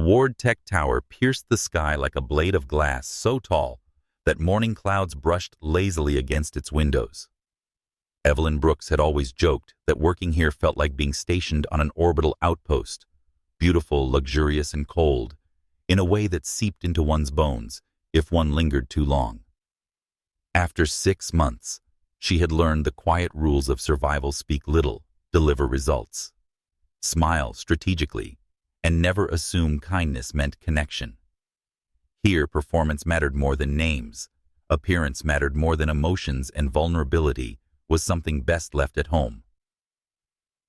Ward Tech Tower pierced the sky like a blade of glass so tall that morning clouds brushed lazily against its windows. Evelyn Brooks had always joked that working here felt like being stationed on an orbital outpost, beautiful, luxurious, and cold, in a way that seeped into one's bones if one lingered too long. After 6 months, she had learned the quiet rules of survival: speak little, deliver results. Smile strategically, and never assume kindness meant connection. Here, performance mattered more than names, appearance mattered more than emotions, and vulnerability was something best left at home.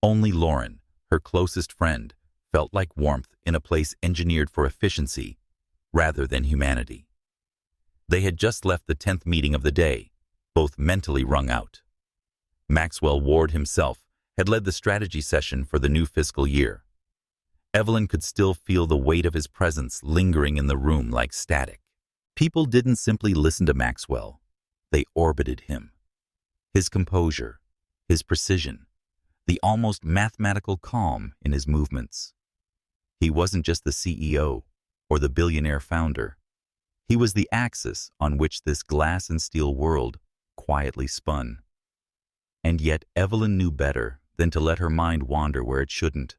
Only Lauren, her closest friend, felt like warmth in a place engineered for efficiency rather than humanity. They had just left the 10th meeting of the day, both mentally wrung out. Maxwell Ward himself had led the strategy session for the new fiscal year. Evelyn could still feel the weight of his presence lingering in the room like static. People didn't simply listen to Maxwell, they orbited him. His composure, his precision, the almost mathematical calm in his movements. He wasn't just the CEO or the billionaire founder. He was the axis on which this glass and steel world quietly spun. And yet Evelyn knew better than to let her mind wander where it shouldn't.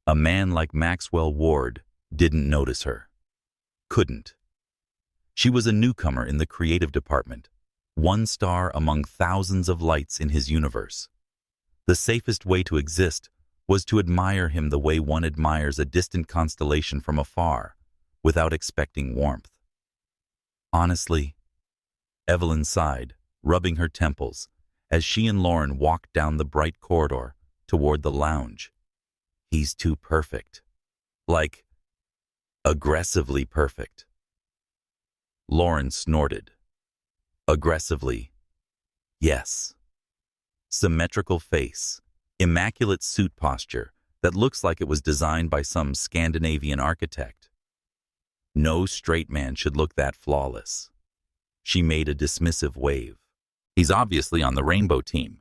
A man like Maxwell Ward didn't notice her. Couldn't. She was a newcomer in the creative department, one star among thousands of lights in his universe. The safest way to exist was to admire him the way one admires a distant constellation from afar, without expecting warmth. Honestly, Evelyn sighed, rubbing her temples, as she and Lauren walked down the bright corridor toward the lounge. He's too perfect. Like, aggressively perfect. Lauren snorted. Aggressively, yes. Symmetrical face, immaculate suit posture that looks like it was designed by some Scandinavian architect. No straight man should look that flawless. She made a dismissive wave. He's obviously on the rainbow team.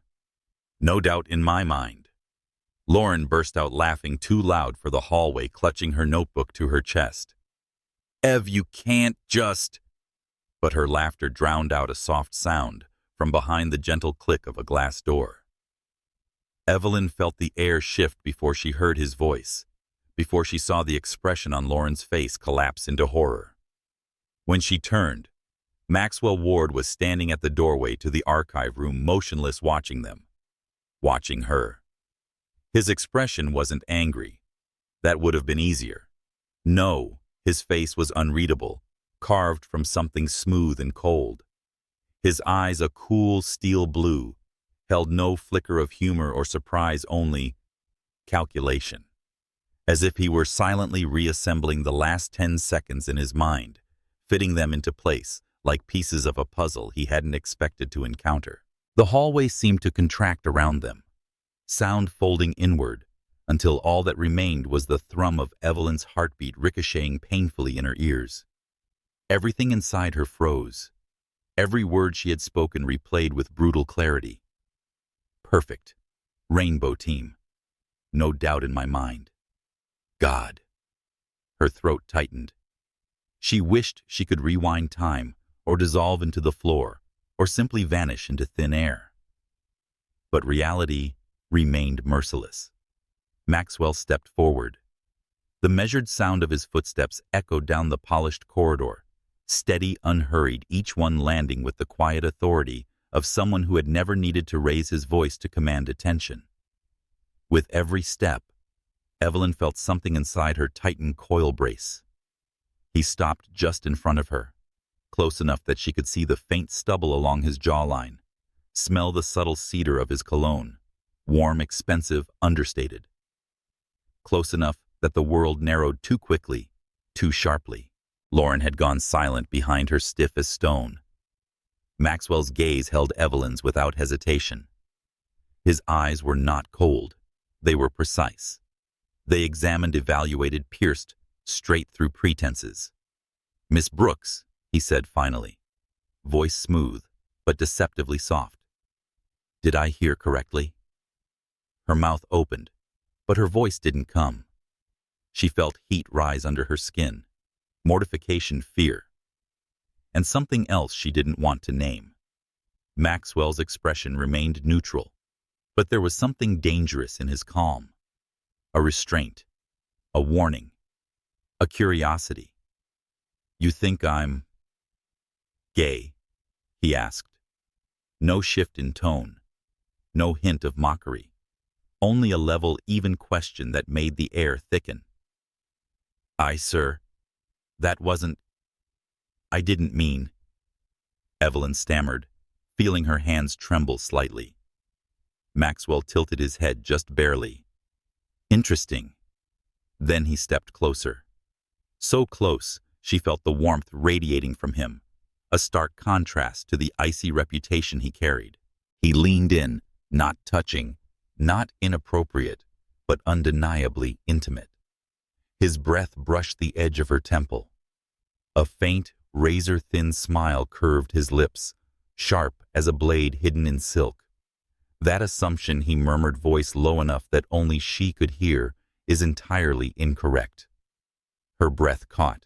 No doubt in my mind. Lauren burst out laughing too loud for the hallway, clutching her notebook to her chest. Ev, you can't just... But her laughter drowned out a soft sound from behind the gentle click of a glass door. Evelyn felt the air shift before she heard his voice, before she saw the expression on Lauren's face collapse into horror. When she turned, Maxwell Ward was standing at the doorway to the archive room, motionless, watching them. Watching her. His expression wasn't angry. That would have been easier. No, his face was unreadable, carved from something smooth and cold. His eyes, a cool steel blue, held no flicker of humor or surprise, only calculation. As if he were silently reassembling the last 10 seconds in his mind, fitting them into place like pieces of a puzzle he hadn't expected to encounter. The hallway seemed to contract around them, sound folding inward, until all that remained was the thrum of Evelyn's heartbeat ricocheting painfully in her ears. Everything inside her froze. Every word she had spoken replayed with brutal clarity. Perfect. Rainbow team. No doubt in my mind. God. Her throat tightened. She wished she could rewind time, or dissolve into the floor, or simply vanish into thin air. But reality remained merciless. Maxwell stepped forward. The measured sound of his footsteps echoed down the polished corridor, steady, unhurried, each one landing with the quiet authority of someone who had never needed to raise his voice to command attention. With every step, Evelyn felt something inside her tighten coil brace. He stopped just in front of her, close enough that she could see the faint stubble along his jawline, smell the subtle cedar of his cologne, warm, expensive, understated. Close enough that the world narrowed too quickly, too sharply. Lauren had gone silent behind her, stiff as stone. Maxwell's gaze held Evelyn's without hesitation. His eyes were not cold. They were precise. They examined, evaluated, pierced, straight through pretenses. Miss Brooks, he said finally, voice smooth, but deceptively soft. Did I hear correctly? Her mouth opened, but her voice didn't come. She felt heat rise under her skin, mortification, fear, and something else she didn't want to name. Maxwell's expression remained neutral, but there was something dangerous in his calm. A restraint, a warning, a curiosity. "You think I'm gay?" he asked. No shift in tone, no hint of mockery, only a level, even question that made the air thicken. Sir, that wasn't... I didn't mean..." Evelyn stammered, feeling her hands tremble slightly. Maxwell tilted his head just barely. "Interesting." Then he stepped closer. So close, she felt the warmth radiating from him, a stark contrast to the icy reputation he carried. He leaned in, not touching, not inappropriate, but undeniably intimate. His breath brushed the edge of her temple. A faint, razor-thin smile curved his lips, sharp as a blade hidden in silk. That assumption, he murmured, voice low enough that only she could hear, is entirely incorrect. Her breath caught.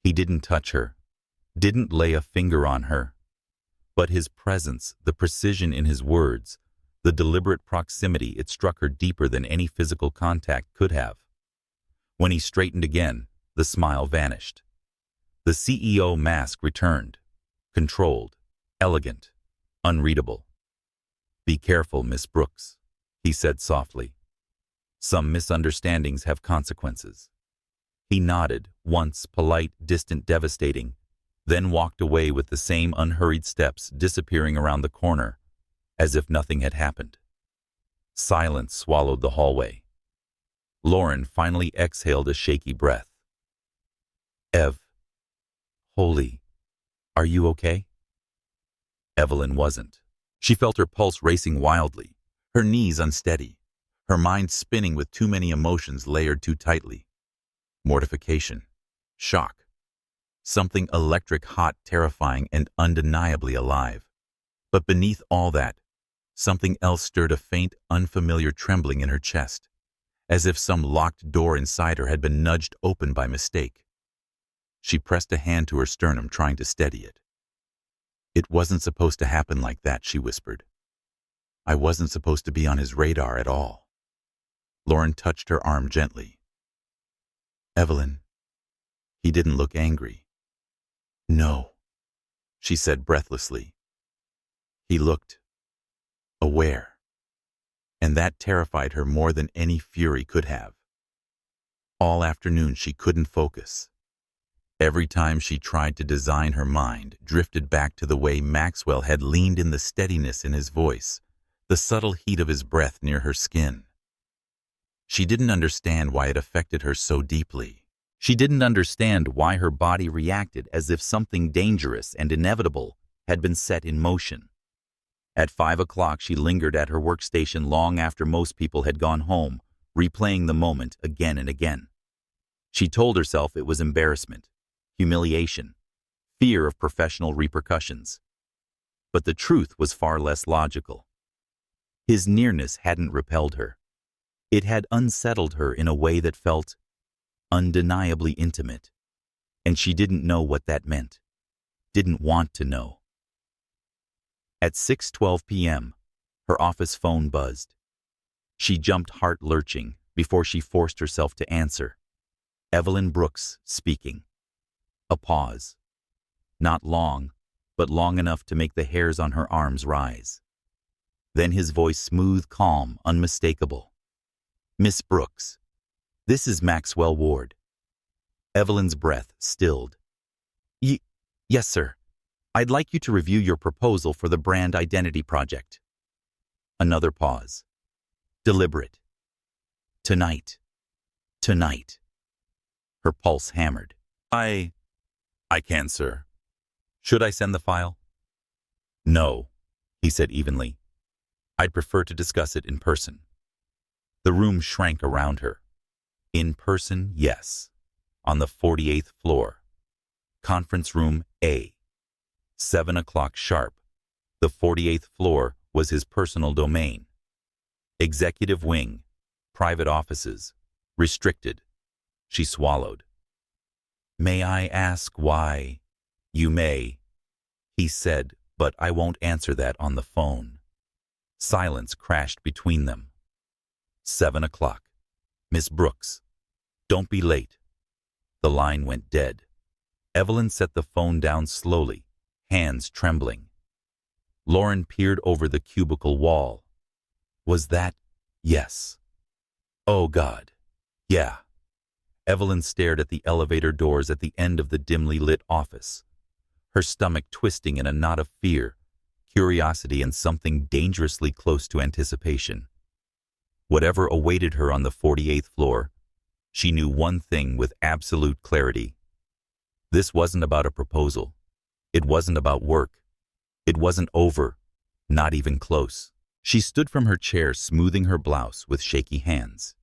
He didn't touch her, didn't lay a finger on her. But his presence, the precision in his words, the deliberate proximity, it struck her deeper than any physical contact could have. When he straightened again, the smile vanished. The CEO mask returned, controlled, elegant, unreadable. "Be careful, Miss Brooks," he said softly. "Some misunderstandings have consequences." He nodded, once polite, distant, devastating, then walked away with the same unhurried steps, disappearing around the corner, as if nothing had happened. Silence swallowed the hallway. Lauren finally exhaled a shaky breath. Holy, are you okay?" Evelyn wasn't. She felt her pulse racing wildly, her knees unsteady, her mind spinning with too many emotions layered too tightly. Mortification, shock, something electric hot, terrifying, and undeniably alive. But beneath all that, something else stirred, a faint, unfamiliar trembling in her chest, as if some locked door inside her had been nudged open by mistake. She pressed a hand to her sternum, trying to steady it. "It wasn't supposed to happen like that," she whispered. "I wasn't supposed to be on his radar at all." Lauren touched her arm gently. "Evelyn." He didn't look angry. "No," she said breathlessly. He looked aware, and that terrified her more than any fury could have. All afternoon she couldn't focus. Every time she tried to design, her mind drifted back to the way Maxwell had leaned in, the steadiness in his voice, the subtle heat of his breath near her skin. She didn't understand why it affected her so deeply. She didn't understand why her body reacted as if something dangerous and inevitable had been set in motion. At 5 o'clock, she lingered at her workstation long after most people had gone home, replaying the moment again and again. She told herself it was embarrassment, humiliation, fear of professional repercussions. But the truth was far less logical. His nearness hadn't repelled her. It had unsettled her in a way that felt undeniably intimate, and she didn't know what that meant, didn't want to know. At 6:12 p.m., her office phone buzzed. She jumped, heart lurching, before she forced herself to answer. Evelyn Brooks speaking. A pause. Not long, but long enough to make the hairs on her arms rise. Then his voice, smooth, calm, unmistakable. "Miss Brooks, this is Maxwell Ward." Evelyn's breath stilled. Yes, sir. I'd like you to review your proposal for the brand identity project." Another pause. Deliberate. Tonight. Her pulse hammered. I can, sir. Should I send the file?" "No," he said evenly. "I'd prefer to discuss it in person." The room shrank around her. In person, yes. On the 48th floor. Conference room A. 7 o'clock sharp. The 48th floor was his personal domain. Executive wing. Private offices. Restricted. She swallowed. "May I ask why?" "You may," he said, "but I won't answer that on the phone." Silence crashed between them. 7 o'clock. "Miss Brooks, don't be late." The line went dead. Evelyn set the phone down slowly, hands trembling. Lauren peered over the cubicle wall. Was that? Yes. Oh, God. Yeah. Evelyn stared at the elevator doors at the end of the dimly lit office, her stomach twisting in a knot of fear, curiosity, and something dangerously close to anticipation. Whatever awaited her on the 48th floor, she knew one thing with absolute clarity. This wasn't about a proposal. It wasn't about work. It wasn't over, not even close. She stood from her chair, smoothing her blouse with shaky hands.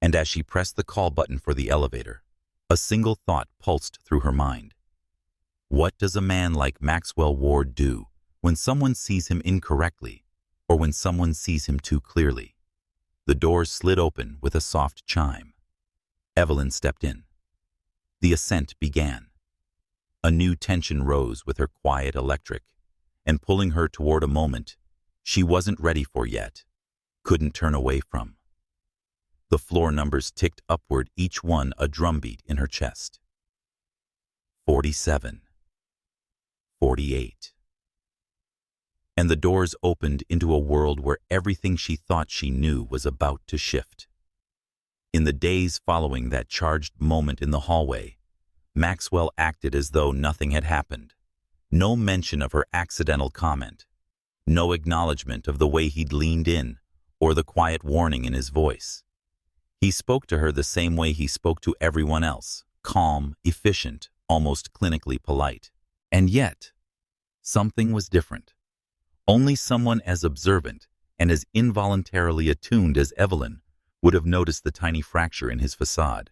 And as she pressed the call button for the elevator, a single thought pulsed through her mind. What does a man like Maxwell Ward do when someone sees him incorrectly, or when someone sees him too clearly? The doors slid open with a soft chime. Evelyn stepped in. The ascent began. A new tension rose with her quiet electric, and pulling her toward a moment she wasn't ready for yet, couldn't turn away from. The floor numbers ticked upward, each one a drumbeat in her chest. 47. 48. And the doors opened into a world where everything she thought she knew was about to shift. In the days following that charged moment in the hallway, Maxwell acted as though nothing had happened. No mention of her accidental comment. No acknowledgement of the way he'd leaned in, or the quiet warning in his voice. He spoke to her the same way he spoke to everyone else, calm, efficient, almost clinically polite. And yet, something was different. Only someone as observant and as involuntarily attuned as Evelyn would have noticed the tiny fracture in his facade.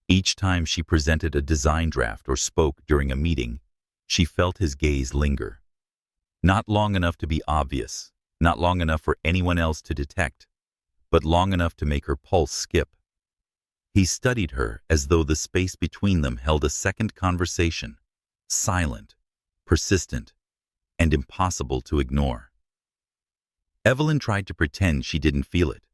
Each time she presented a design draft or spoke during a meeting, she felt his gaze linger. Not long enough to be obvious, not long enough for anyone else to detect, but long enough to make her pulse skip. He studied her as though the space between them held a second conversation, silent, persistent, and impossible to ignore. Evelyn tried to pretend she didn't feel it.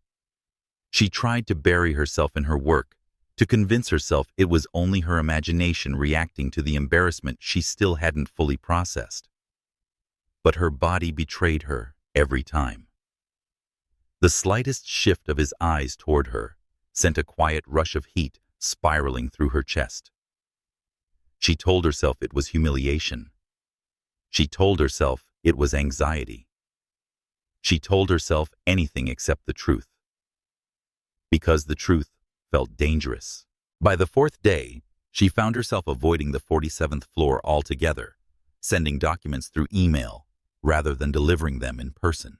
She tried to bury herself in her work, to convince herself it was only her imagination reacting to the embarrassment she still hadn't fully processed. But her body betrayed her every time. The slightest shift of his eyes toward her sent a quiet rush of heat spiraling through her chest. She told herself it was humiliation. She told herself it was anxiety. She told herself anything except the truth. Because the truth felt dangerous. By the fourth day, she found herself avoiding the 47th floor altogether, sending documents through email rather than delivering them in person.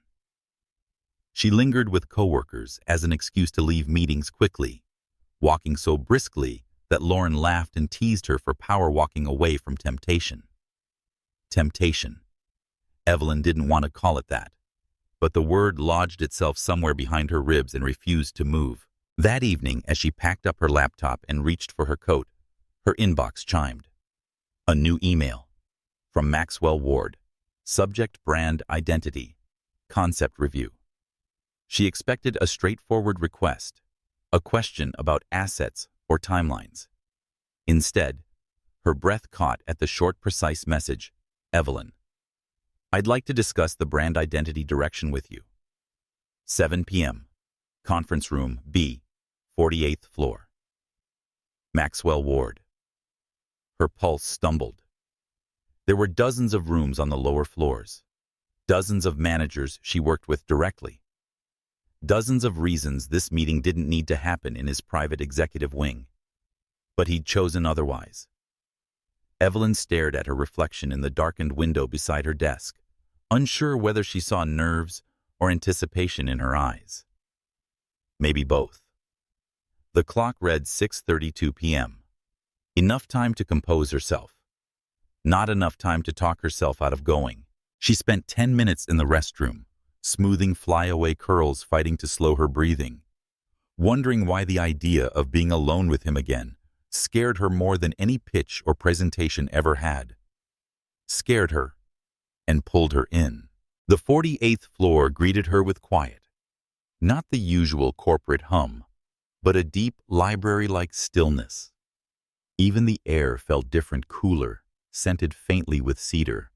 She lingered with coworkers as an excuse to leave meetings quickly, walking so briskly that Lauren laughed and teased her for power walking away from temptation. Temptation. Evelyn didn't want to call it that, but the word lodged itself somewhere behind her ribs and refused to move. That evening, as she packed up her laptop and reached for her coat, her inbox chimed. A new email. From Maxwell Ward. Subject: brand identity. Concept review. She expected a straightforward request, a question about assets or timelines. Instead, her breath caught at the short, precise message. Evelyn, I'd like to discuss the brand identity direction with you. 7 p.m. Conference room B, 48th floor. Maxwell Ward. Her pulse stumbled. There were dozens of rooms on the lower floors, dozens of managers she worked with directly, dozens of reasons this meeting didn't need to happen in his private executive wing. But he'd chosen otherwise. Evelyn stared at her reflection in the darkened window beside her desk, unsure whether she saw nerves or anticipation in her eyes. Maybe both. The clock read 6:32 p.m. Enough time to compose herself. Not enough time to talk herself out of going. She spent 10 minutes in the restroom, smoothing flyaway curls, fighting to slow her breathing. wondering why the idea of being alone with him again scared her more than any pitch or presentation ever had. Scared her and pulled her in. The 48th floor greeted her with quiet. Not the usual corporate hum, but a deep library-like stillness. Even the air felt different, cooler, scented faintly with cedar,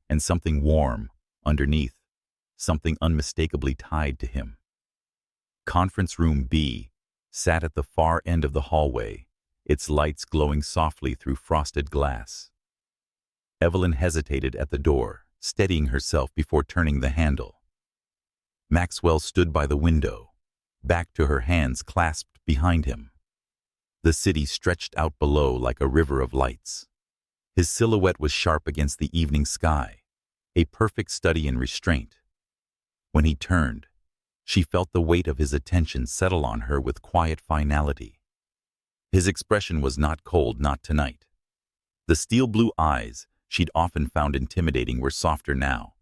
and something warm underneath, something unmistakably tied to him. Conference Room B sat at the far end of the hallway, its lights glowing softly through frosted glass. Evelyn hesitated at the door, steadying herself before turning the handle. Maxwell stood by the window, back to her, hands clasped behind him. The city stretched out below like a river of lights. His silhouette was sharp against the evening sky, a perfect study in restraint. When he turned, she felt the weight of his attention settle on her with quiet finality. His expression was not cold, not tonight. The steel-blue eyes she'd often found intimidating were softer now,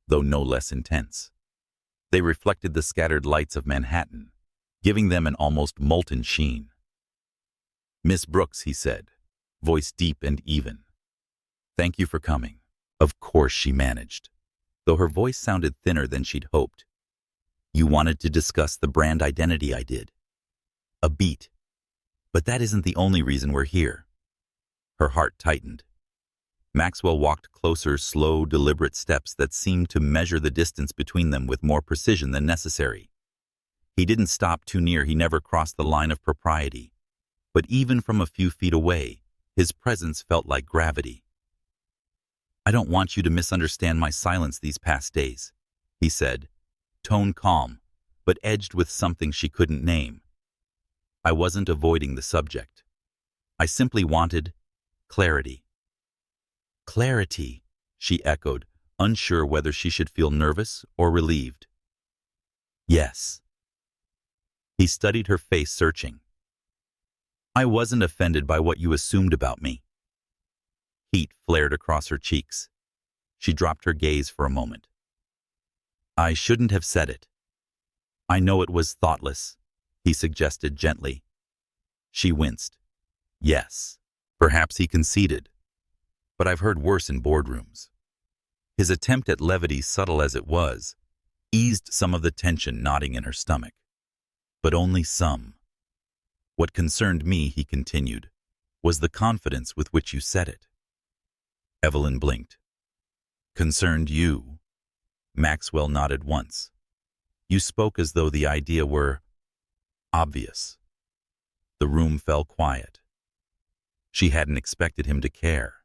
though no less intense. They reflected the scattered lights of Manhattan, giving them an almost molten sheen. "Miss Brooks," he said, voice deep and even. "Thank you for coming." Of course she managed, though her voice sounded thinner than she'd hoped. "You wanted to discuss the brand identity I did." "A beat. But that isn't the only reason we're here." Her heart tightened. Maxwell walked closer, slow, deliberate steps that seemed to measure the distance between them with more precision than necessary. He didn't stop too near, he never crossed the line of propriety. But even from a few feet away, his presence felt like gravity. "I don't want you to misunderstand my silence these past days," he said, tone calm, but edged with something she couldn't name. "I wasn't avoiding the subject. I simply wanted clarity." "Clarity," she echoed, unsure whether she should feel nervous or relieved. "Yes." He studied her face, searching. "I wasn't offended by what you assumed about me." Heat flared across her cheeks. She dropped her gaze for a moment. "I shouldn't have said it. I know it was thoughtless," he suggested gently. She winced. Yes, perhaps he conceded. But I've heard worse in boardrooms. His attempt at levity, subtle as it was, eased some of the tension knotting in her stomach. But only some. "What concerned me," he continued, "was the confidence with which you said it." Evelyn blinked. "Concerned you?" Maxwell nodded once. "You spoke as though the idea were obvious." The room fell quiet. She hadn't expected him to care.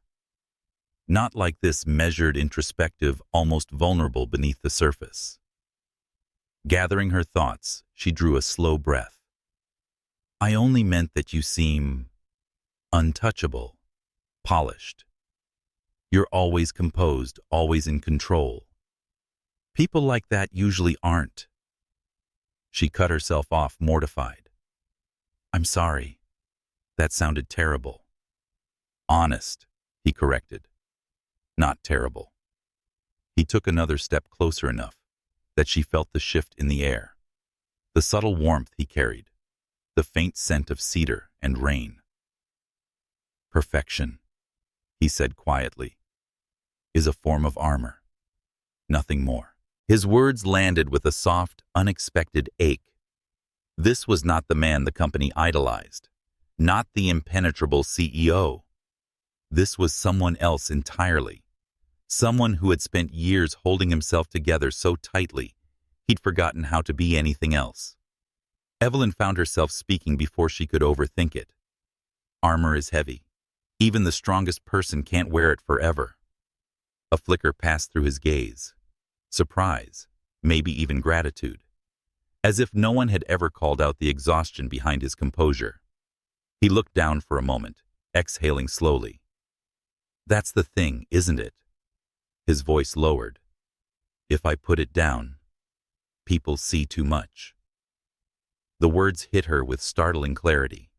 Not like this, measured, introspective, almost vulnerable beneath the surface. Gathering her thoughts, she drew a slow breath. "I only meant that you seem untouchable, polished. You're always composed, always in control. People like that usually aren't." She cut herself off, mortified. "I'm sorry. That sounded terrible." "Honest," he corrected. "Not terrible." He took another step closer, enough that she felt the shift in the air, the subtle warmth he carried, the faint scent of cedar and rain. "Perfection," he said quietly, "is a form of armor. Nothing more." His words landed with a soft, unexpected ache. This was not the man the company idolized, not the impenetrable CEO. This was someone else entirely, someone who had spent years holding himself together so tightly he'd forgotten how to be anything else. Evelyn found herself speaking before she could overthink it. "Armor is heavy. Even the strongest person can't wear it forever." A flicker passed through his gaze. Surprise, maybe even gratitude, as if no one had ever called out the exhaustion behind his composure. He looked down for a moment, exhaling slowly. "That's the thing, isn't it?" His voice lowered. "If I put it down, people see too much." The words hit her with startling clarity.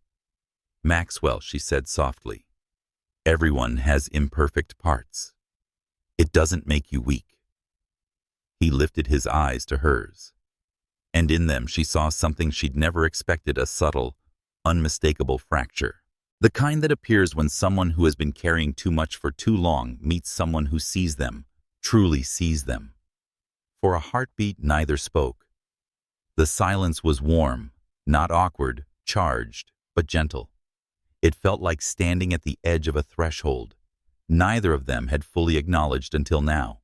"Maxwell," she said softly, "everyone has imperfect parts. It doesn't make you weak." He lifted his eyes to hers. and in them she saw something she'd never expected, a subtle, unmistakable fracture. The kind that appears when someone who has been carrying too much for too long meets someone who sees them, truly sees them. For a heartbeat, neither spoke. The silence was warm, not awkward, charged, but gentle. It felt like standing at the edge of a threshold. Neither of them had fully acknowledged until now.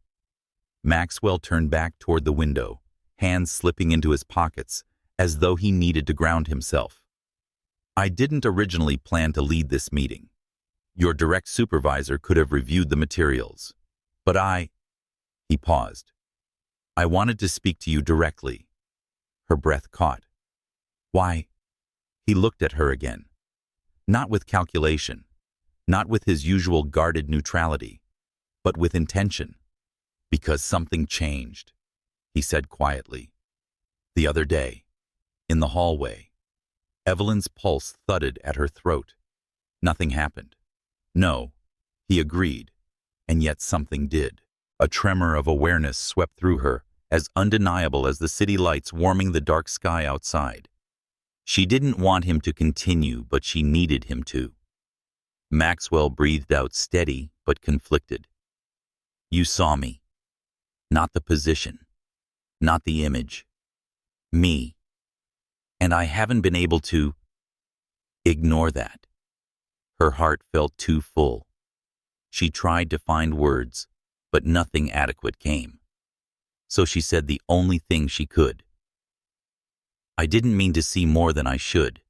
Maxwell turned back toward the window, hands slipping into his pockets, as though he needed to ground himself. I didn't originally plan to lead this meeting. Your direct supervisor could have reviewed the materials. But He paused. I wanted to speak to you directly. Her breath caught. Why? He looked at her again. Not with calculation, not with his usual guarded neutrality, but with intention. Because something changed, he said quietly. The other day, in the hallway, Evelyn's pulse thudded at her throat. Nothing happened. No, he agreed, and yet something did. A tremor of awareness swept through her, as undeniable as the city lights warming the dark sky outside. She didn't want him to continue, but she needed him to. Maxwell breathed out, steady but conflicted. You saw me. Not the position. Not the image. Me. And I haven't been able to ignore that. Her heart felt too full. She tried to find words, but nothing adequate came. So she said the only thing she could. I didn't mean to see more than I should.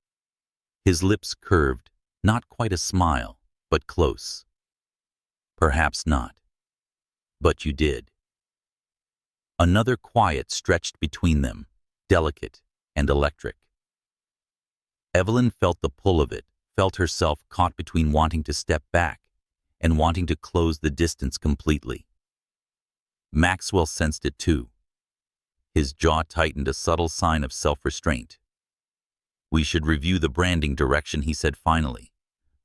His lips curved, not quite a smile, but close. Perhaps not. But you did. Another quiet stretched between them, delicate and electric. Evelyn felt the pull of it, felt herself caught between wanting to step back and wanting to close the distance completely. Maxwell sensed it too. His jaw tightened, a subtle sign of self-restraint. We should review the branding direction, he said finally,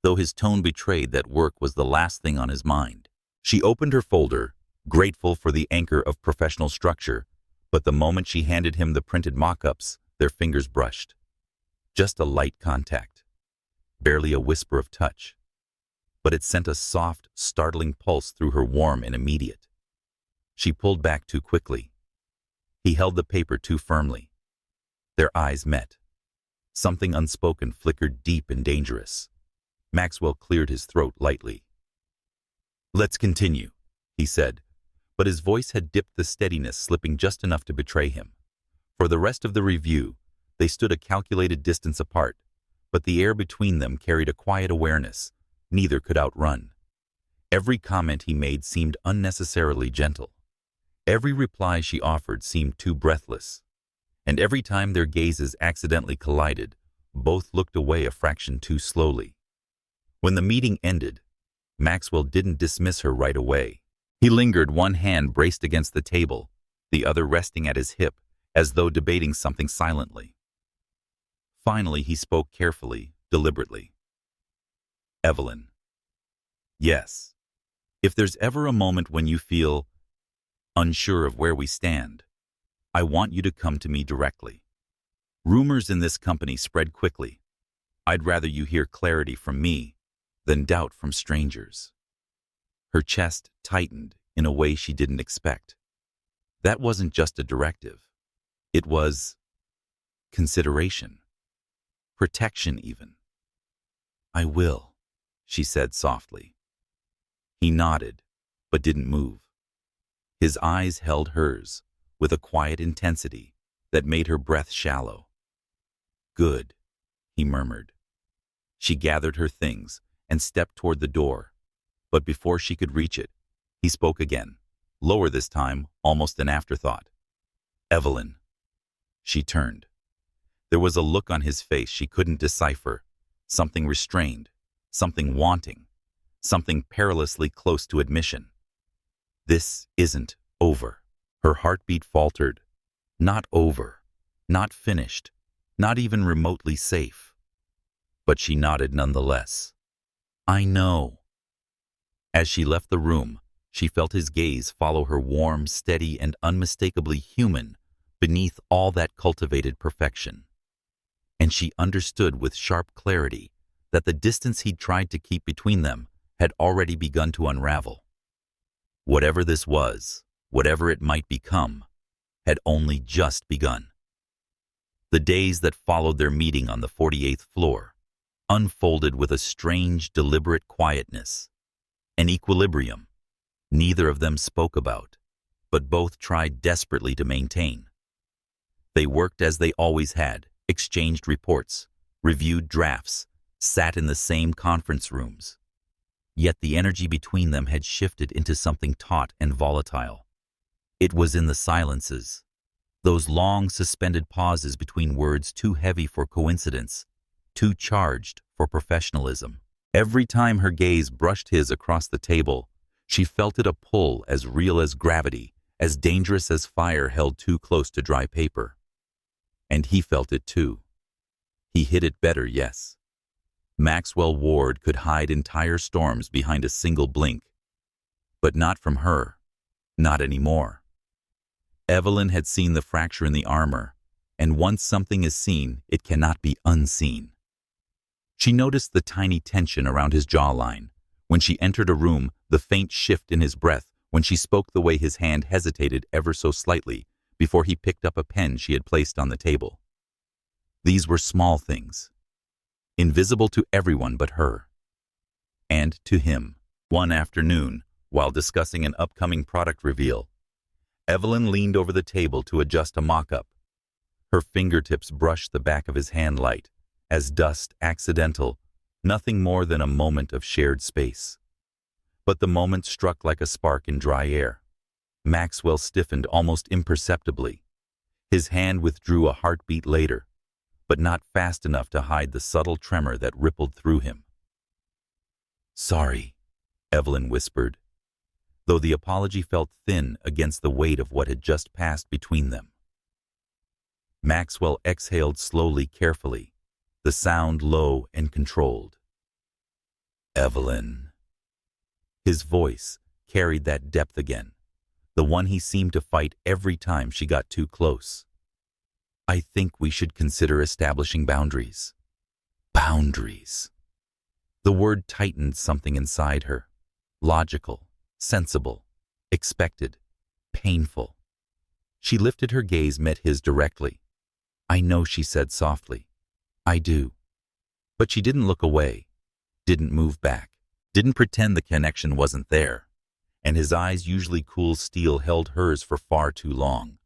though his tone betrayed that work was the last thing on his mind. She opened her folder, grateful for the anchor of professional structure, but the moment she handed him the printed mock-ups, their fingers brushed. Just a light contact, barely a whisper of touch, but it sent a soft, startling pulse through her, warm and immediate. She pulled back too quickly. He held the paper too firmly. Their eyes met. Something unspoken flickered, deep and dangerous. Maxwell cleared his throat lightly. Let's continue, he said, but his voice had dipped, the steadiness slipping just enough to betray him. For the rest of the review, they stood a calculated distance apart, but the air between them carried a quiet awareness neither could outrun. Every comment he made seemed unnecessarily gentle. Every reply she offered seemed too breathless, and every time their gazes accidentally collided, both looked away a fraction too slowly. When the meeting ended, Maxwell didn't dismiss her right away. He lingered, one hand braced against the table, the other resting at his hip, as though debating something silently. Finally, he spoke carefully, deliberately. Evelyn. Yes. If there's ever a moment when you feel unsure of where we stand, I want you to come to me directly. Rumors in this company spread quickly. I'd rather you hear clarity from me than doubt from strangers. Her chest tightened in a way she didn't expect. That wasn't just a directive. It was consideration. Protection, even. I will, she said softly. He nodded, but didn't move. His eyes held hers with a quiet intensity that made her breath shallow. Good, he murmured. She gathered her things and stepped toward the door, but before she could reach it, he spoke again, lower this time, almost an afterthought. Evelyn. She turned. There was a look on his face she couldn't decipher, something restrained, something wanting, something perilously close to admission. This isn't over. Her heartbeat faltered. Not over, not finished, not even remotely safe. But she nodded nonetheless. I know. As she left the room, she felt his gaze follow her, warm, steady, and unmistakably human, beneath all that cultivated perfection. And she understood with sharp clarity that the distance he'd tried to keep between them had already begun to unravel. Whatever this was, whatever it might become, had only just begun. The days that followed their meeting on the 48th floor unfolded with a strange, deliberate quietness, an equilibrium neither of them spoke about, but both tried desperately to maintain. They worked as they always had, exchanged reports, reviewed drafts, sat in the same conference rooms. Yet the energy between them had shifted into something taut and volatile. It was in the silences, those long suspended pauses between words too heavy for coincidence, too charged for professionalism. Every time her gaze brushed his across the table, she felt it a pull as real as gravity, as dangerous as fire held too close to dry paper. And he felt it too. He hid it better, yes. Maxwell Ward could hide entire storms behind a single blink. But not from her. Not anymore. Evelyn had seen the fracture in the armor, and once something is seen, it cannot be unseen. She noticed the tiny tension around his jawline. When she entered a room, the faint shift in his breath, when she spoke the way his hand hesitated ever so slightly before he picked up a pen she had placed on the table. These were small things, invisible to everyone but her. And to him. One afternoon, while discussing an upcoming product reveal, Evelyn leaned over the table to adjust a mock-up. Her fingertips brushed the back of his hand light, as dust accidental, nothing more than a moment of shared space. But the moment struck like a spark in dry air. Maxwell stiffened almost imperceptibly. His hand withdrew a heartbeat later, but not fast enough to hide the subtle tremor that rippled through him. "Sorry," Evelyn whispered, though the apology felt thin against the weight of what had just passed between them. Maxwell exhaled slowly, carefully, the sound low and controlled. "Evelyn." His voice carried that depth again, the one he seemed to fight every time she got too close. "I think we should consider establishing boundaries." Boundaries. The word tightened something inside her. Logical, sensible, expected, painful. She lifted her gaze, met his directly. "I know," she said softly. "I do." But she didn't look away, didn't move back, didn't pretend the connection wasn't there. And his eyes, usually cool steel, held hers for far too long.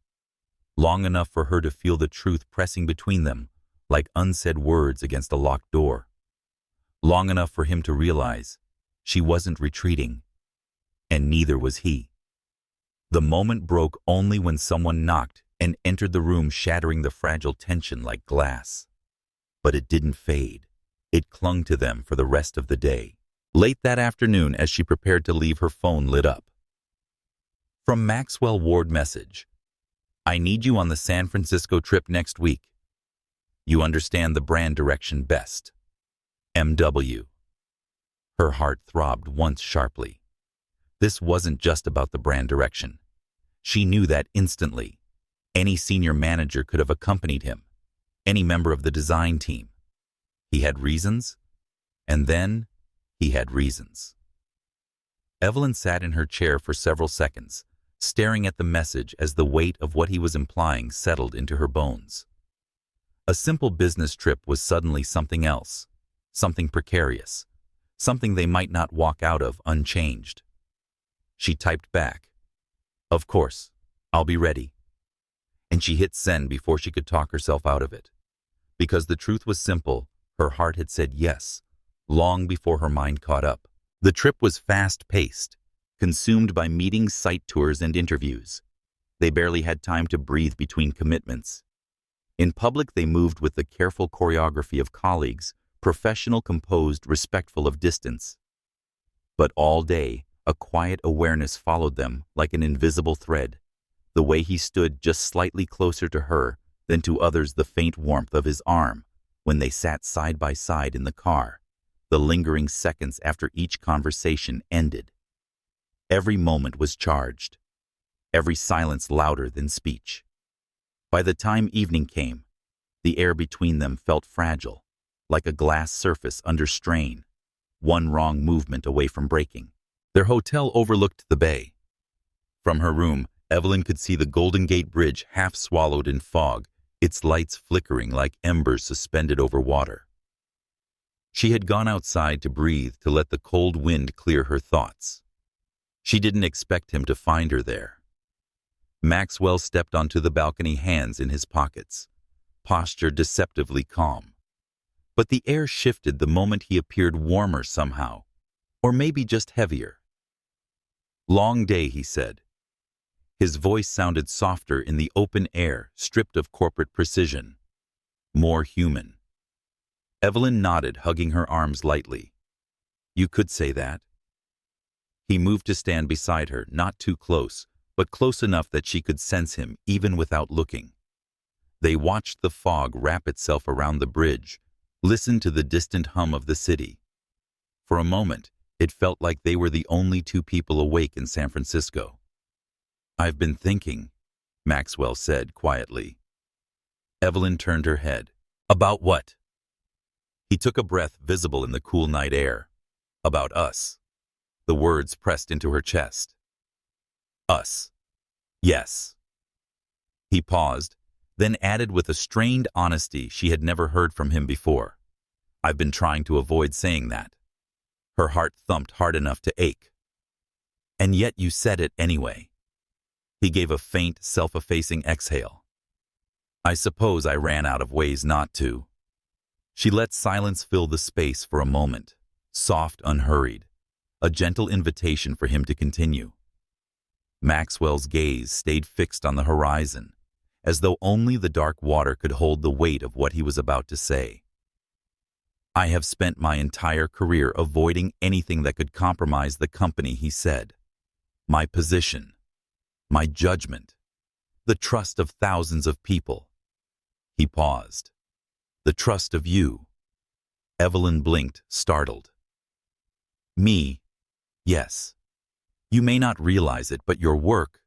Long enough for her to feel the truth pressing between them, like unsaid words against a locked door. Long enough for him to realize she wasn't retreating, and neither was he. The moment broke only when someone knocked and entered the room, shattering the fragile tension like glass. But it didn't fade. It clung to them for the rest of the day. Late that afternoon, as she prepared to leave, her phone lit up. From Maxwell Ward message. "I need you on the San Francisco trip next week. You understand the brand direction best. M.W." Her heart throbbed once sharply. This wasn't just about the brand direction. She knew that instantly. Any senior manager could have accompanied him. Any member of the design team. He had reasons, and then he had reasons. Evelyn sat in her chair for several seconds, staring at the message as the weight of what he was implying settled into her bones. A simple business trip was suddenly something else, something precarious, something they might not walk out of unchanged. She typed back, "Of course, I'll be ready." And she hit send before she could talk herself out of it. Because the truth was simple, her heart had said yes, long before her mind caught up. The trip was fast-paced, consumed by meetings, site tours, and interviews. They barely had time to breathe between commitments. In public, they moved with the careful choreography of colleagues, professional, composed, respectful of distance. But all day, a quiet awareness followed them like an invisible thread. The way he stood just slightly closer to her than to others, the faint warmth of his arm when they sat side by side in the car, the lingering seconds after each conversation ended. Every moment was charged, every silence louder than speech. By the time evening came, the air between them felt fragile, like a glass surface under strain, one wrong movement away from breaking. Their hotel overlooked the bay. From her room, Evelyn could see the Golden Gate Bridge half swallowed in fog, its lights flickering like embers suspended over water. She had gone outside to breathe, to let the cold wind clear her thoughts. She didn't expect him to find her there. Maxwell stepped onto the balcony, hands in his pockets, posture deceptively calm. But the air shifted the moment he appeared, warmer somehow, or maybe just heavier. "Long day," he said. His voice sounded softer in the open air, stripped of corporate precision. More human. Evelyn nodded, hugging her arms lightly. "You could say that." He moved to stand beside her, not too close, but close enough that she could sense him even without looking. They watched the fog wrap itself around the bridge, listened to the distant hum of the city. For a moment, it felt like they were the only two people awake in San Francisco. "I've been thinking," Maxwell said quietly. Evelyn turned her head. "About what?" He took a breath, visible in the cool night air. "About us." The words pressed into her chest. "Us. Yes." He paused, then added with a strained honesty she had never heard from him before. "I've been trying to avoid saying that." Her heart thumped hard enough to ache. "And yet you said it anyway." He gave a faint, self-effacing exhale. "I suppose I ran out of ways not to." She let silence fill the space for a moment, soft, unhurried, a gentle invitation for him to continue. Maxwell's gaze stayed fixed on the horizon, as though only the dark water could hold the weight of what he was about to say. "I have spent my entire career avoiding anything that could compromise the company," he said. "My position, my judgment, the trust of thousands of people." He paused. "The trust of you." Evelyn blinked, startled. "Me? Yes. You may not realize it, but your work,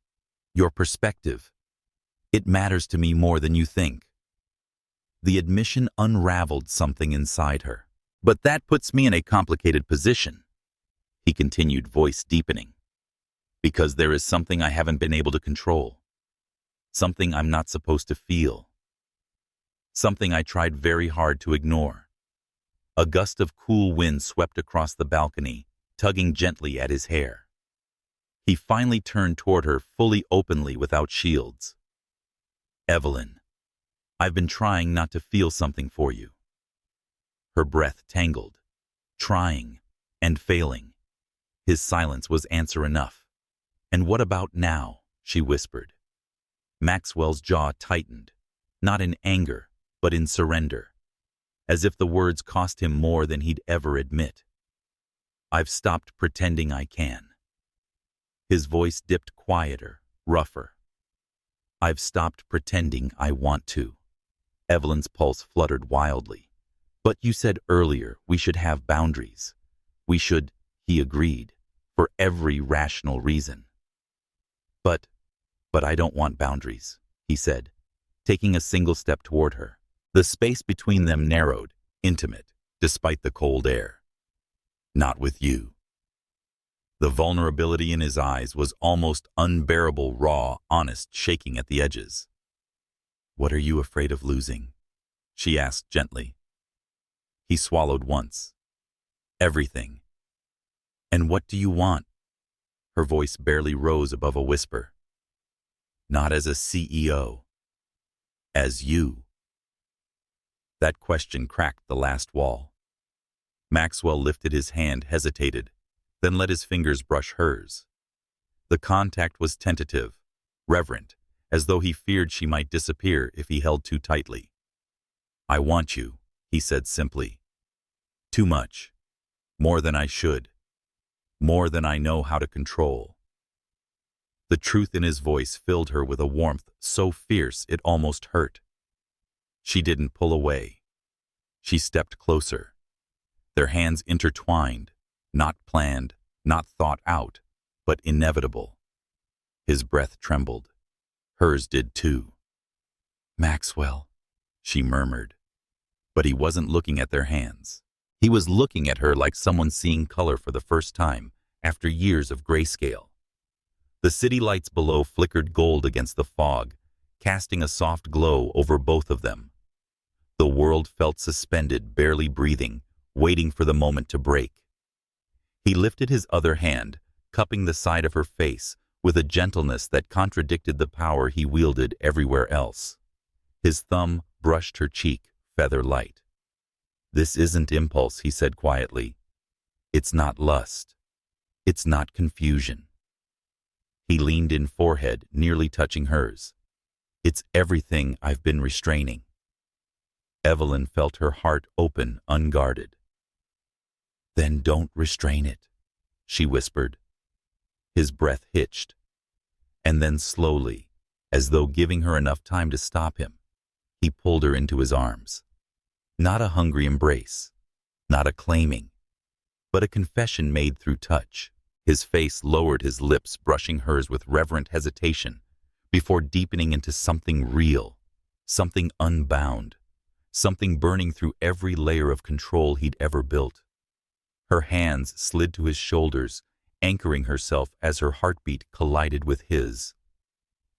your perspective, it matters to me more than you think." The admission unraveled something inside her. "But that puts me in a complicated position," he continued, voice deepening. "Because there is something I haven't been able to control. Something I'm not supposed to feel. Something I tried very hard to ignore." A gust of cool wind swept across the balcony, tugging gently at his hair. He finally turned toward her, fully, openly, without shields. "Evelyn, I've been trying not to feel something for you." Her breath tangled, trying and failing. His silence was answer enough. "And what about now?" she whispered. Maxwell's jaw tightened, not in anger, but in surrender, as if the words cost him more than he'd ever admit. "I've stopped pretending I can." His voice dipped quieter, rougher. "I've stopped pretending I want to." Evelyn's pulse fluttered wildly. "But you said earlier we should have boundaries. We should," he agreed, "for every rational reason." But I don't want boundaries," he said, taking a single step toward her. The space between them narrowed, intimate, despite the cold air. "Not with you." The vulnerability in his eyes was almost unbearable, raw, honest, shaking at the edges. "What are you afraid of losing?" she asked gently. He swallowed once. "Everything." "And what do you want?" Her voice barely rose above a whisper. "Not as a CEO. As you." That question cracked the last wall. Maxwell lifted his hand, hesitated, then let his fingers brush hers. The contact was tentative, reverent, as though he feared she might disappear if he held too tightly. "I want you," he said simply. "Too much. More than I should. More than I know how to control." The truth in his voice filled her with a warmth so fierce it almost hurt. She didn't pull away. She stepped closer. Their hands intertwined, not planned, not thought out, but inevitable. His breath trembled. Hers did too. Maxwell, she murmured. But he wasn't looking at their hands. He was looking at her like someone seeing color for the first time after years of grayscale. The city lights below flickered gold against the fog, casting a soft glow over both of them. The world felt suspended, barely breathing, waiting for the moment to break. He lifted his other hand, cupping the side of her face with a gentleness that contradicted the power he wielded everywhere else. His thumb brushed her cheek, feather light. "This isn't impulse," he said quietly. "It's not lust. It's not confusion." He leaned in, forehead nearly touching hers. "It's everything I've been restraining." Evelyn felt her heart open, unguarded. "Then don't restrain it," she whispered. His breath hitched, and then slowly, as though giving her enough time to stop him, he pulled her into his arms. Not a hungry embrace, not a claiming, but a confession made through touch. His face lowered, his lips brushing hers with reverent hesitation, before deepening into something real, something unbound, something burning through every layer of control he'd ever built. Her hands slid to his shoulders, anchoring herself as her heartbeat collided with his.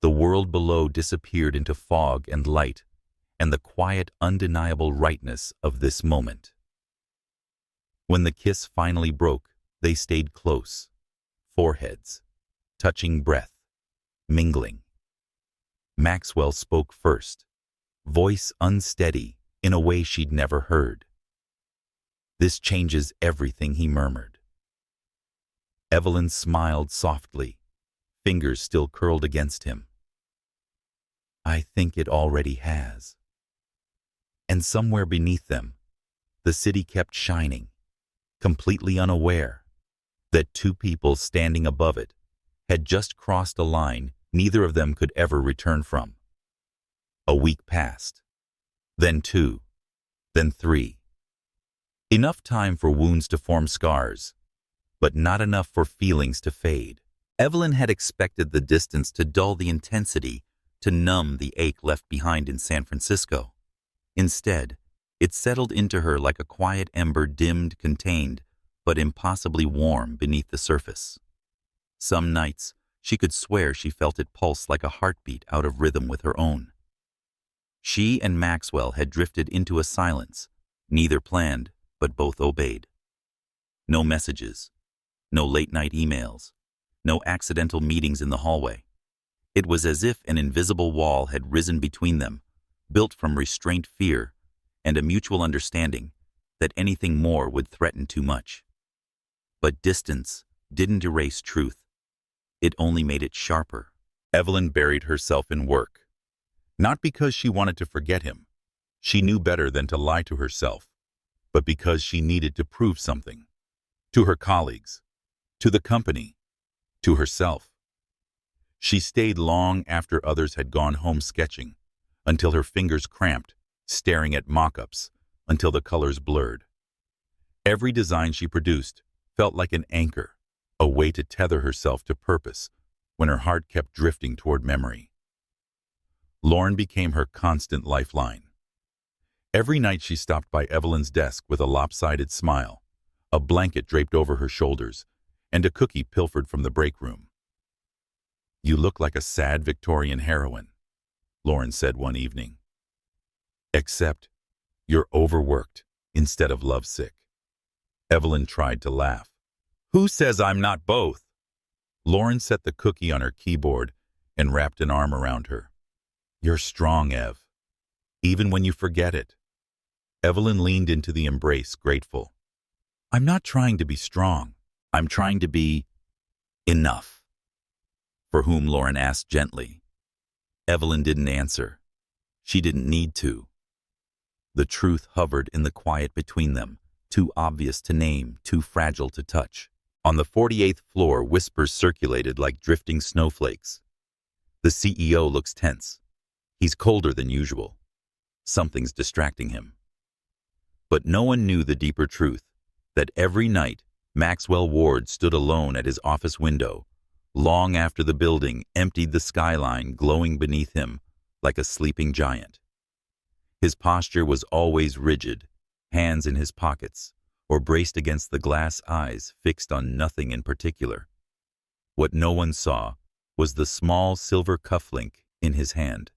The world below disappeared into fog and light, and the quiet, undeniable rightness of this moment. When the kiss finally broke, they stayed close, foreheads, touching breath, mingling. Maxwell spoke first, voice unsteady in a way she'd never heard. "This changes everything," he murmured. Evelyn smiled softly, fingers still curled against him. "I think it already has." And somewhere beneath them, the city kept shining, completely unaware that two people standing above it had just crossed a line neither of them could ever return from. A week passed, then 2, then 3. Enough time for wounds to form scars, but not enough for feelings to fade. Evelyn had expected the distance to dull the intensity, to numb the ache left behind in San Francisco. Instead, it settled into her like a quiet ember, dimmed, contained, but impossibly warm beneath the surface. Some nights, she could swear she felt it pulse like a heartbeat out of rhythm with her own. She and Maxwell had drifted into a silence, neither planned, but both obeyed. No messages, no late-night emails, no accidental meetings in the hallway. It was as if an invisible wall had risen between them, built from restraint, fear, and a mutual understanding that anything more would threaten too much. But distance didn't erase truth. It only made it sharper. Evelyn buried herself in work, not because she wanted to forget him. She knew better than to lie to herself, but because she needed to prove something. To her colleagues, to the company, to herself. She stayed long after others had gone home sketching, until her fingers cramped, staring at mock-ups, until the colors blurred. Every design she produced felt like an anchor, a way to tether herself to purpose when her heart kept drifting toward memory. Lauren became her constant lifeline. Every night she stopped by Evelyn's desk with a lopsided smile, a blanket draped over her shoulders, and a cookie pilfered from the break room. "You look like a sad Victorian heroine," Lauren said one evening. "Except you're overworked instead of lovesick." Evelyn tried to laugh. "Who says I'm not both?" Lauren set the cookie on her keyboard and wrapped an arm around her. "You're strong, Ev, even when you forget it." Evelyn leaned into the embrace, grateful. "I'm not trying to be strong. I'm trying to be enough." "For whom?" Lauren asked gently. Evelyn didn't answer. She didn't need to. The truth hovered in the quiet between them, too obvious to name, too fragile to touch. On the 48th floor, whispers circulated like drifting snowflakes. "The CEO looks tense. He's colder than usual. Something's distracting him." But no one knew the deeper truth, that every night Maxwell Ward stood alone at his office window, long after the building emptied, the skyline glowing beneath him, like a sleeping giant. His posture was always rigid, hands in his pockets, or braced against the glass eyes fixed on nothing in particular. What no one saw was the small silver cufflink in his hand.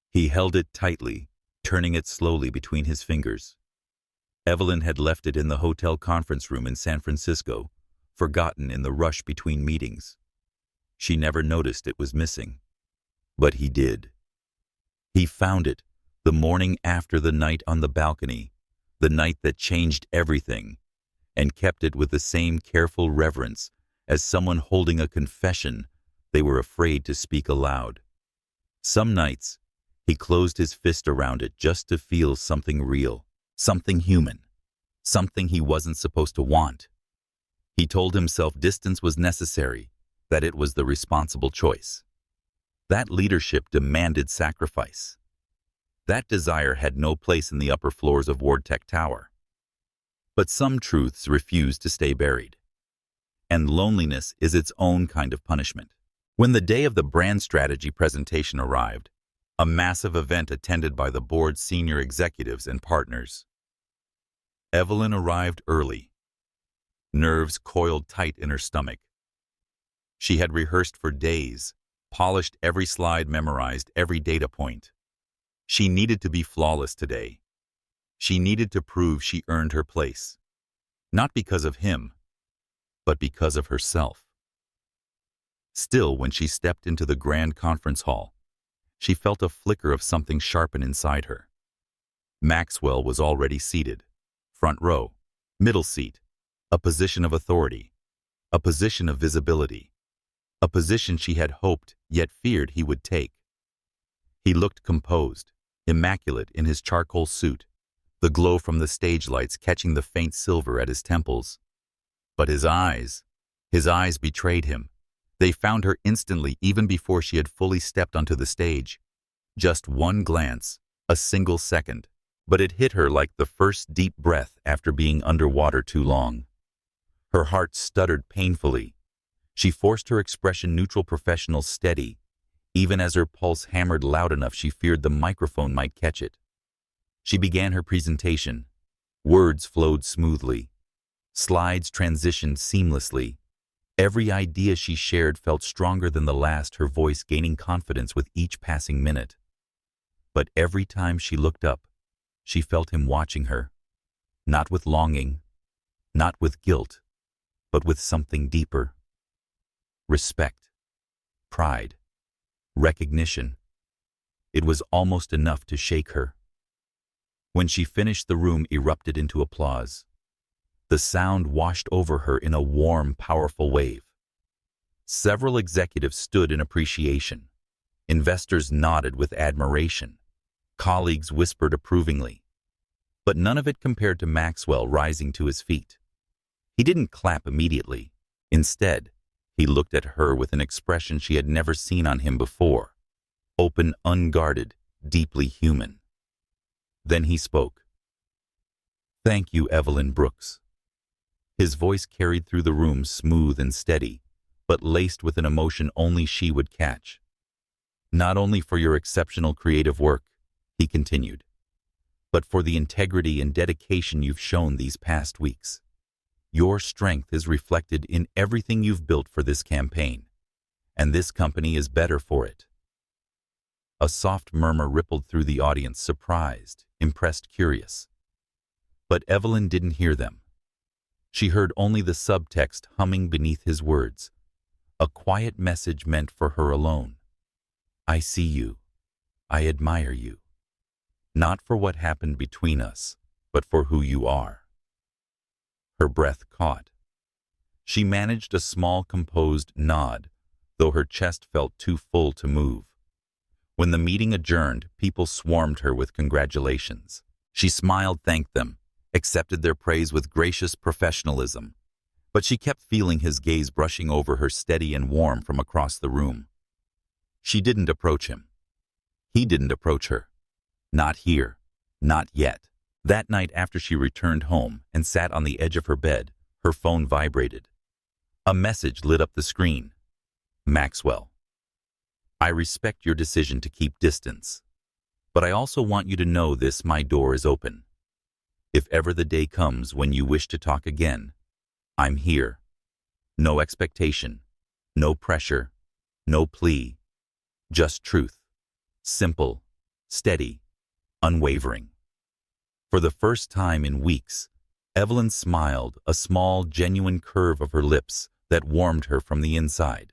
He held it tightly, turning it slowly between his fingers. Evelyn had left it in the hotel conference room in San Francisco, forgotten in the rush between meetings. She never noticed it was missing. But he did. He found it the morning after the night on the balcony, the night that changed everything, and kept it with the same careful reverence as someone holding a confession they were afraid to speak aloud. Some nights, he closed his fist around it just to feel something real, something human, something he wasn't supposed to want. He told himself distance was necessary, that it was the responsible choice. That leadership demanded sacrifice. That desire had no place in the upper floors of Wardtech Tower. But some truths refuse to stay buried. And loneliness is its own kind of punishment. When the day of the brand strategy presentation arrived, a massive event attended by the board's senior executives and partners, Evelyn arrived early. Nerves coiled tight in her stomach. She had rehearsed for days, polished every slide, memorized every data point. She needed to be flawless today. She needed to prove she earned her place. Not because of him, but because of herself. Still, when she stepped into the grand conference hall, she felt a flicker of something sharpen inside her. Maxwell was already seated. Front row, middle seat, a position of authority, a position of visibility, a position she had hoped yet feared he would take. He looked composed, immaculate in his charcoal suit, the glow from the stage lights catching the faint silver at his temples. But his eyes betrayed him. They found her instantly even before she had fully stepped onto the stage. Just one glance, a single second, but it hit her like the first deep breath after being underwater too long. Her heart stuttered painfully. She forced her expression neutral professional steady, even as her pulse hammered loud enough she feared the microphone might catch it. She began her presentation. Words flowed smoothly. Slides transitioned seamlessly. Every idea she shared felt stronger than the last, her voice gaining confidence with each passing minute. But every time she looked up, she felt him watching her, not with longing, not with guilt, but with something deeper. Respect, pride, recognition. It was almost enough to shake her. When she finished, the room erupted into applause. The sound washed over her in a warm, powerful wave. Several executives stood in appreciation. Investors nodded with admiration. Colleagues whispered approvingly. But none of it compared to Maxwell rising to his feet. He didn't clap immediately. Instead, he looked at her with an expression she had never seen on him before. Open, unguarded, deeply human. Then he spoke. "Thank you, Evelyn Brooks." His voice carried through the room, smooth and steady, but laced with an emotion only she would catch. "Not only for your exceptional creative work," he continued, "but for the integrity and dedication you've shown these past weeks. Your strength is reflected in everything you've built for this campaign, and this company is better for it." A soft murmur rippled through the audience, surprised, impressed, curious. But Evelyn didn't hear them. She heard only the subtext humming beneath his words, a quiet message meant for her alone. "I see you. I admire you. Not for what happened between us, but for who you are." Her breath caught. She managed a small, composed nod, though her chest felt too full to move. When the meeting adjourned, people swarmed her with congratulations. She smiled, thanked them, accepted their praise with gracious professionalism, but she kept feeling his gaze brushing over her, steady and warm from across the room. She didn't approach him. He didn't approach her. Not here. Not yet. That night, after she returned home and sat on the edge of her bed, her phone vibrated. A message lit up the screen. "Maxwell. I respect your decision to keep distance, but I also want you to know this: my door is open. If ever the day comes when you wish to talk again, I'm here. No expectation, no pressure, no plea, just truth. Simple, steady, unwavering. For the first time in weeks, Evelyn smiled, a small, genuine curve of her lips that warmed her from the inside.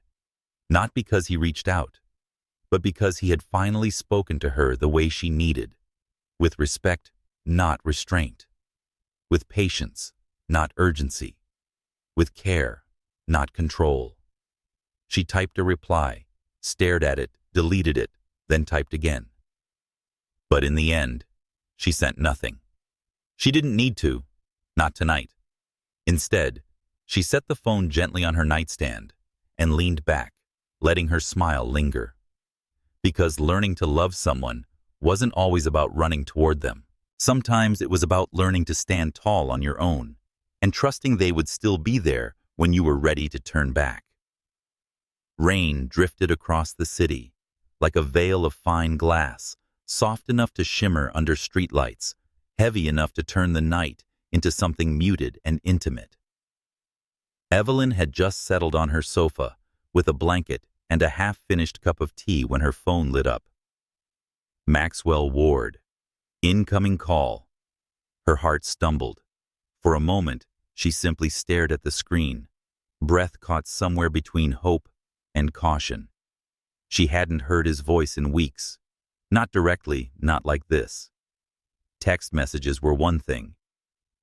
Not because he reached out, but because he had finally spoken to her the way she needed, with respect, not restraint, with patience, not urgency, with care, not control. She typed a reply, stared at it, deleted it, then typed again. But in the end, she sent nothing. She didn't need to, not tonight. Instead, she set the phone gently on her nightstand and leaned back, letting her smile linger. Because learning to love someone wasn't always about running toward them. Sometimes it was about learning to stand tall on your own and trusting they would still be there when you were ready to turn back. Rain drifted across the city like a veil of fine glass, soft enough to shimmer under streetlights, heavy enough to turn the night into something muted and intimate. Evelyn had just settled on her sofa with a blanket and a half-finished cup of tea when her phone lit up. Maxwell Ward. Incoming call. Her heart stumbled. For a moment, she simply stared at the screen, breath caught somewhere between hope and caution. She hadn't heard his voice in weeks. Not directly, not like this. Text messages were one thing.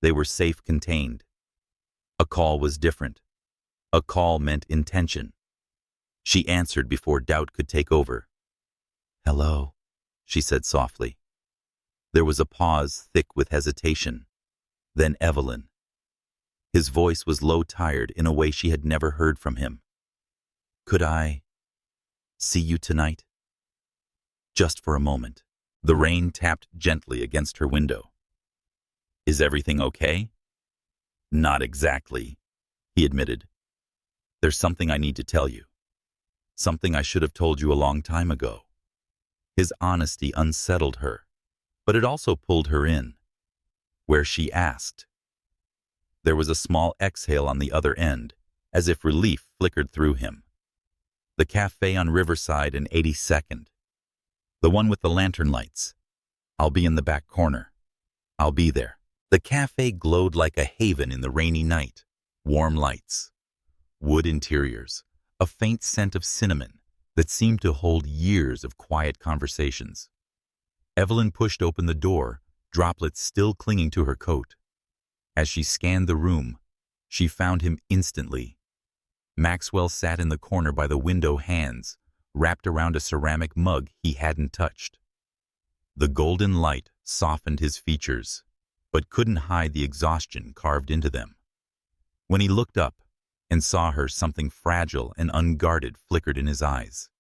They were safe-contained. A call was different. A call meant intention. She answered before doubt could take over. "Hello," she said softly. There was a pause thick with hesitation. Then Evelyn. His voice was low-tired in a way she had never heard from him. "Could I see you tonight?" Just for a moment. The rain tapped gently against her window. "Is everything okay?" "Not exactly," he admitted. "There's something I need to tell you. Something I should have told you a long time ago." His honesty unsettled her, but it also pulled her in, where she asked. There was a small exhale on the other end, as if relief flickered through him. "The cafe on Riverside and 82nd. The one with the lantern lights. I'll be in the back corner. I'll be there." The cafe glowed like a haven in the rainy night. Warm lights, wood interiors, a faint scent of cinnamon that seemed to hold years of quiet conversations. Evelyn pushed open the door, droplets still clinging to her coat. As she scanned the room, she found him instantly. Maxwell sat in the corner by the window, hands wrapped around a ceramic mug he hadn't touched. The golden light softened his features, but couldn't hide the exhaustion carved into them. When he looked up and saw her, something fragile and unguarded flickered in his eyes.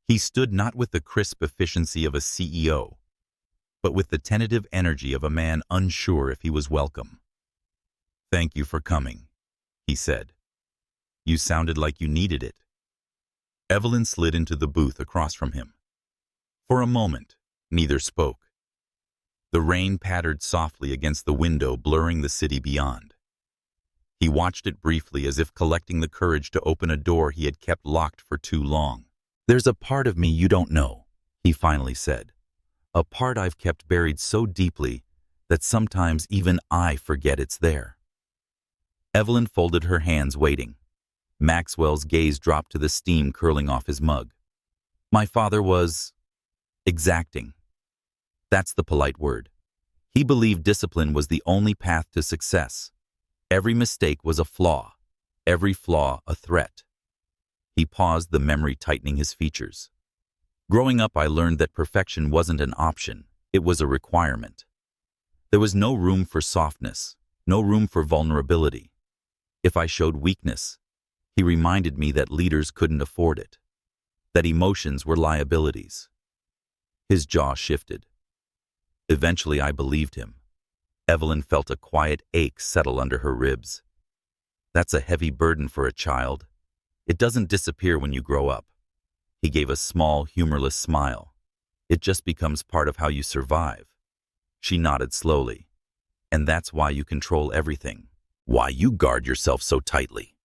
He stood not with the crisp efficiency of a CEO, but with the tentative energy of a man unsure if he was welcome. "Thank you for coming," he said. "You sounded like you needed it." Evelyn slid into the booth across from him. For a moment, neither spoke. The rain pattered softly against the window, blurring the city beyond. He watched it briefly, as if collecting the courage to open a door he had kept locked for too long. "There's a part of me you don't know," he finally said. "A part I've kept buried so deeply that sometimes even I forget it's there." Evelyn folded her hands, waiting. Maxwell's gaze dropped to the steam curling off his mug. "My father was exacting. That's the polite word. He believed discipline was the only path to success. Every mistake was a flaw, every flaw a threat." He paused, the memory tightening his features. "Growing up, I learned that perfection wasn't an option, it was a requirement. There was no room for softness, no room for vulnerability. If I showed weakness, he reminded me that leaders couldn't afford it, that emotions were liabilities." His jaw shifted. Eventually, I believed him. Evelyn felt a quiet ache settle under her ribs. "That's a heavy burden for a child. It doesn't disappear when you grow up." He gave a small, humorless smile. It just becomes part of how you survive. She nodded slowly. And that's why you control everything. Why you guard yourself so tightly.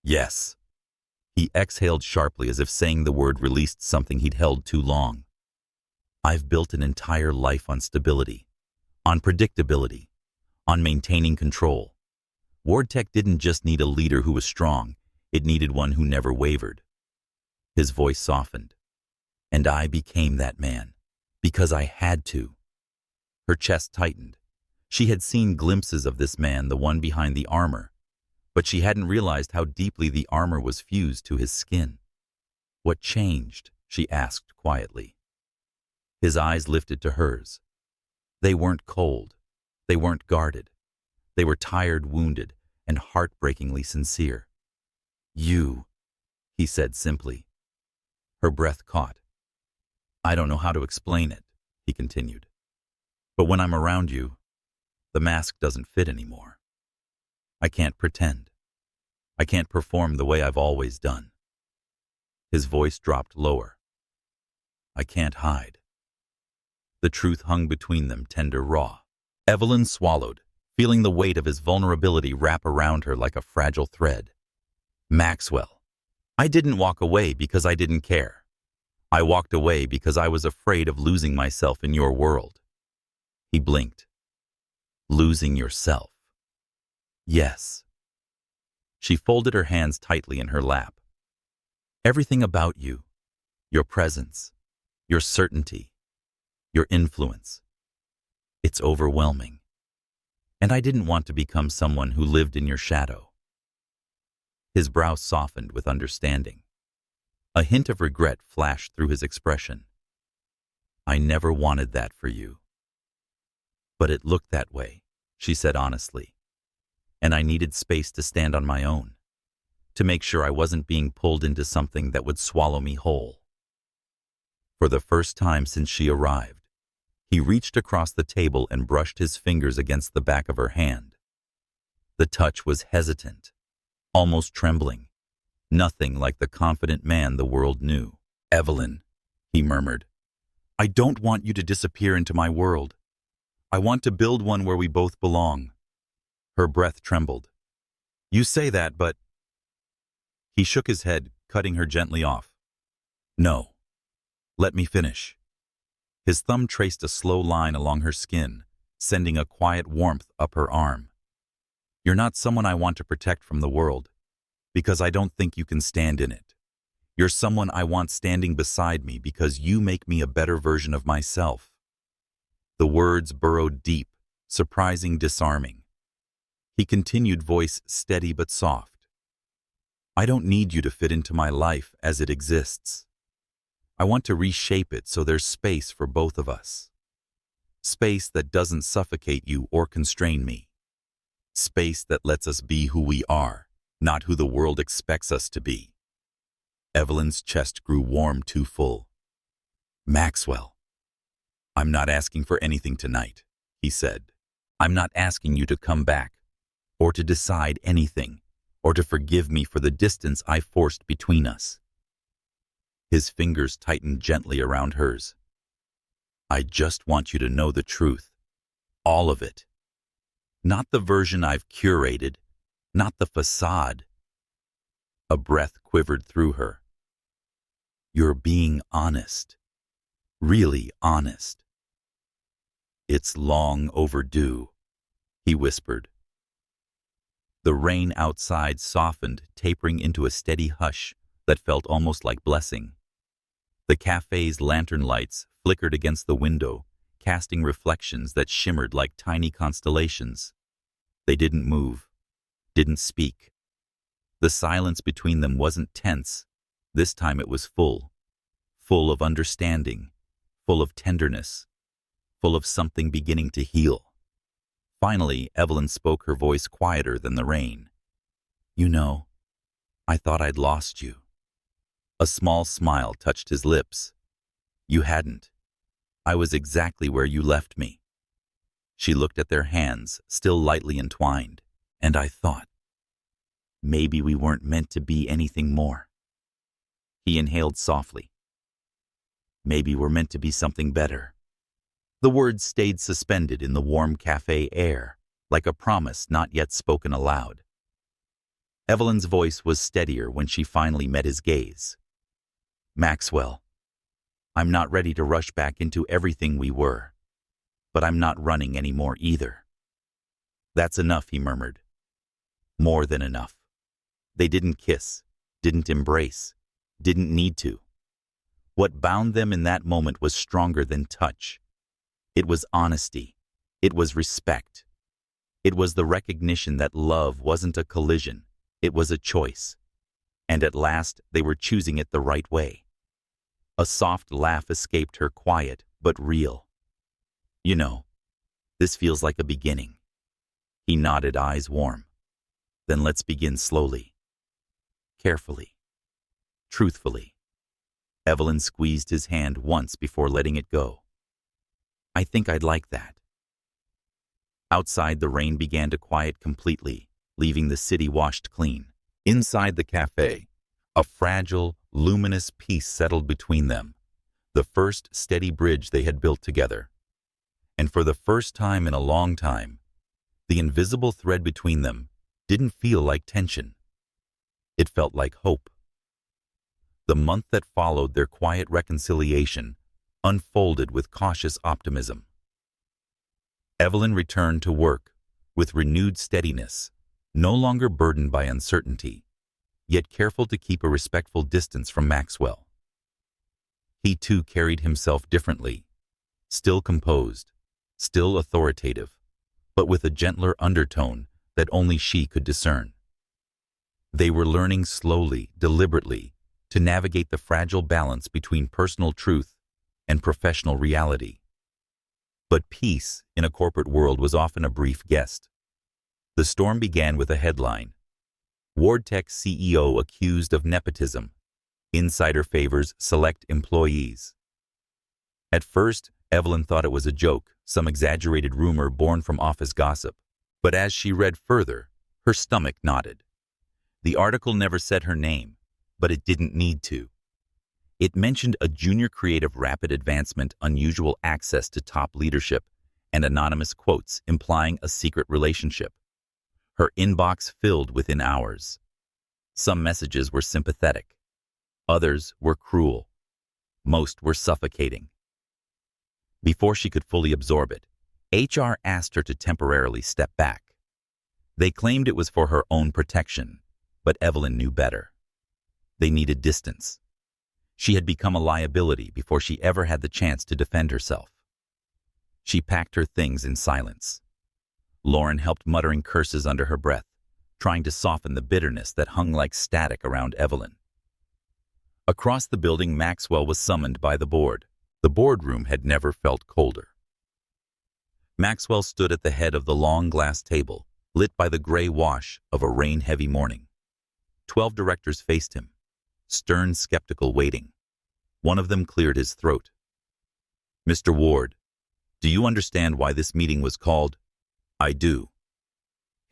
Yes. He exhaled sharply as if saying the word released something he'd held too long. I've built an entire life on stability, on predictability, on maintaining control. WardTech didn't just need a leader who was strong, it needed one who never wavered. His voice softened. And I became that man, because I had to. Her chest tightened. She had seen glimpses of this man, the one behind the armor, but she hadn't realized how deeply the armor was fused to his skin. What changed? She asked quietly. His eyes lifted to hers. They weren't cold. They weren't guarded. They were tired, wounded, and heartbreakingly sincere. You, he said simply. Her breath caught. I don't know how to explain it, he continued. But when I'm around you, the mask doesn't fit anymore. I can't pretend. I can't perform the way I've always done. His voice dropped lower. I can't hide. The truth hung between them, tender, raw. Evelyn swallowed, feeling the weight of his vulnerability wrap around her like a fragile thread. Maxwell, I didn't walk away because I didn't care. I walked away because I was afraid of losing myself in your world. He blinked. Losing yourself. Yes. She folded her hands tightly in her lap. Everything about you, your presence, your certainty, your influence. It's overwhelming. And I didn't want to become someone who lived in your shadow. His brow softened with understanding. A hint of regret flashed through his expression. I never wanted that for you. But it looked that way, she said honestly. And I needed space to stand on my own, to make sure I wasn't being pulled into something that would swallow me whole. For the first time since she arrived, he reached across the table and brushed his fingers against the back of her hand. The touch was hesitant, almost trembling, nothing like the confident man the world knew. Evelyn, he murmured, I don't want you to disappear into my world. I want to build one where we both belong. Her breath trembled. You say that, but... He shook his head, cutting her gently off. No. Let me finish. His thumb traced a slow line along her skin, sending a quiet warmth up her arm. You're not someone I want to protect from the world, because I don't think you can stand in it. You're someone I want standing beside me because you make me a better version of myself. The words burrowed deep, surprising, disarming. He continued, voice steady but soft. I don't need you to fit into my life as it exists. I want to reshape it so there's space for both of us. Space that doesn't suffocate you or constrain me. Space that lets us be who we are, not who the world expects us to be. Evelyn's chest grew warm, too full. Maxwell, I'm not asking for anything tonight, he said. I'm not asking you to come back, or to decide anything, or to forgive me for the distance I forced between us. His fingers tightened gently around hers. I just want you to know the truth. All of it. Not the version I've curated, not the facade. A breath quivered through her. You're being honest. Really honest. It's long overdue, he whispered. The rain outside softened, tapering into a steady hush that felt almost like blessing. The cafe's lantern lights flickered against the window, casting reflections that shimmered like tiny constellations. They didn't move, didn't speak. The silence between them wasn't tense. This time it was full of understanding, full of tenderness, full of something beginning to heal. Finally, Evelyn spoke, her voice quieter than the rain. You know, I thought I'd lost you. A small smile touched his lips. You hadn't. I was exactly where you left me. She looked at their hands, still lightly entwined, and I thought, maybe we weren't meant to be anything more. He inhaled softly. Maybe we're meant to be something better. The words stayed suspended in the warm cafe air, like a promise not yet spoken aloud. Evelyn's voice was steadier when she finally met his gaze. Maxwell, I'm not ready to rush back into everything we were, but I'm not running anymore either. That's enough, he murmured. More than enough. They didn't kiss, didn't embrace, didn't need to. What bound them in that moment was stronger than touch. It was honesty. It was respect. It was the recognition that love wasn't a collision. It was a choice. And at last, they were choosing it the right way. A soft laugh escaped her, quiet but real. You know, this feels like a beginning. He nodded, eyes warm. Then let's begin slowly. Carefully. Truthfully. Evelyn squeezed his hand once before letting it go. I think I'd like that. Outside, the rain began to quiet completely, leaving the city washed clean. Inside the cafe, a fragile, luminous peace settled between them, the first steady bridge they had built together. And for the first time in a long time, the invisible thread between them didn't feel like tension. It felt like hope. The month that followed their quiet reconciliation unfolded with cautious optimism. Evelyn returned to work with renewed steadiness, no longer burdened by uncertainty, yet careful to keep a respectful distance from Maxwell. He too carried himself differently, still composed, still authoritative, but with a gentler undertone that only she could discern. They were learning slowly, deliberately, to navigate the fragile balance between personal truth and professional reality. But peace in a corporate world was often a brief guest. The storm began with a headline: WardTech CEO accused of nepotism. Insider favors select employees. At first, Evelyn thought it was a joke, some exaggerated rumor born from office gossip. But as she read further, her stomach knotted. The article never said her name, but it didn't need to. It mentioned a junior creative rapid advancement, unusual access to top leadership, and anonymous quotes implying a secret relationship. Her inbox filled within hours. Some messages were sympathetic. Others were cruel. Most were suffocating. Before she could fully absorb it, HR asked her to temporarily step back. They claimed it was for her own protection, but Evelyn knew better. They needed distance. She had become a liability before she ever had the chance to defend herself. She packed her things in silence. Lauren helped, muttering curses under her breath, trying to soften the bitterness that hung like static around Evelyn. Across the building, Maxwell was summoned by the board. The boardroom had never felt colder. Maxwell stood at the head of the long glass table, lit by the gray wash of a rain-heavy morning. 12 directors faced him, stern, skeptical, waiting. One of them cleared his throat. Mr. Ward, do you understand why this meeting was called? I do.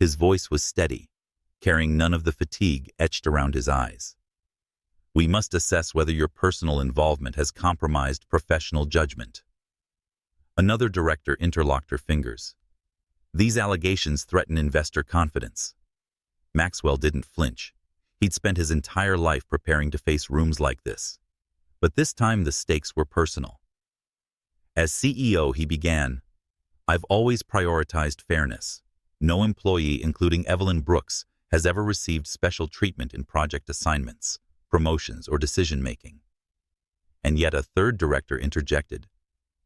His voice was steady, carrying none of the fatigue etched around his eyes. We must assess whether your personal involvement has compromised professional judgment. Another director interlocked her fingers. These allegations threaten investor confidence. Maxwell didn't flinch. He'd spent his entire life preparing to face rooms like this. But this time the stakes were personal. As CEO, he began, I've always prioritized fairness. No employee, including Evelyn Brooks, has ever received special treatment in project assignments, promotions, or decision-making. And yet a third director interjected,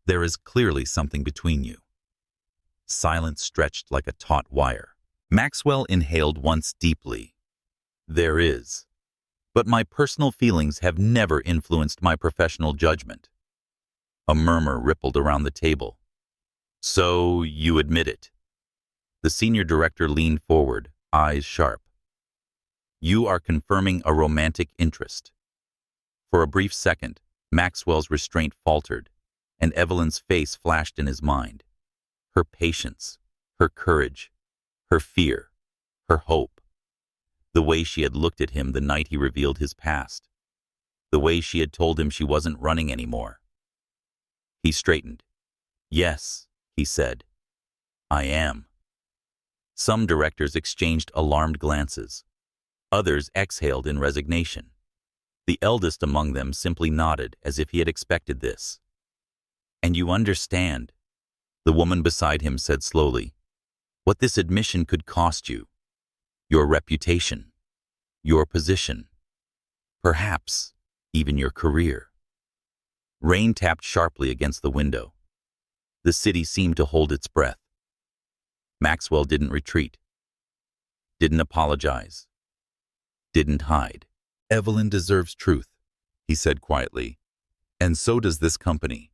there is clearly something between you. Silence stretched like a taut wire. Maxwell inhaled once deeply. There is. But my personal feelings have never influenced my professional judgment. A murmur rippled around the table. So you admit it? The senior director leaned forward, eyes sharp. You are confirming a romantic interest. For a brief second, Maxwell's restraint faltered, and Evelyn's face flashed in his mind. Her patience, her courage, her fear, her hope. The way she had looked at him the night he revealed his past. the way she had told him she wasn't running anymore. He straightened. "Yes," he said. "I am." Some directors exchanged alarmed glances. Others exhaled in resignation. The eldest among them simply nodded as if he had expected this. "And you understand," the woman beside him said slowly, "what this admission could cost you. Your reputation, your position, perhaps even your career." Rain tapped sharply against the window. The city seemed to hold its breath. Maxwell didn't retreat, didn't apologize, didn't hide. "Evelyn deserves truth," he said quietly, "and so does this company.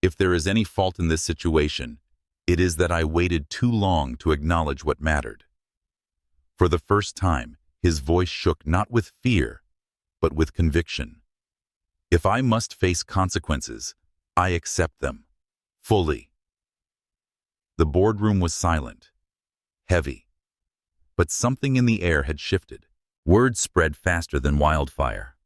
If there is any fault in this situation, it is that I waited too long to acknowledge what mattered." For the first time, his voice shook not with fear, but with conviction. "If I must face consequences, I accept them, fully." The boardroom was silent, heavy, but something in the air had shifted. Word spread faster than wildfire.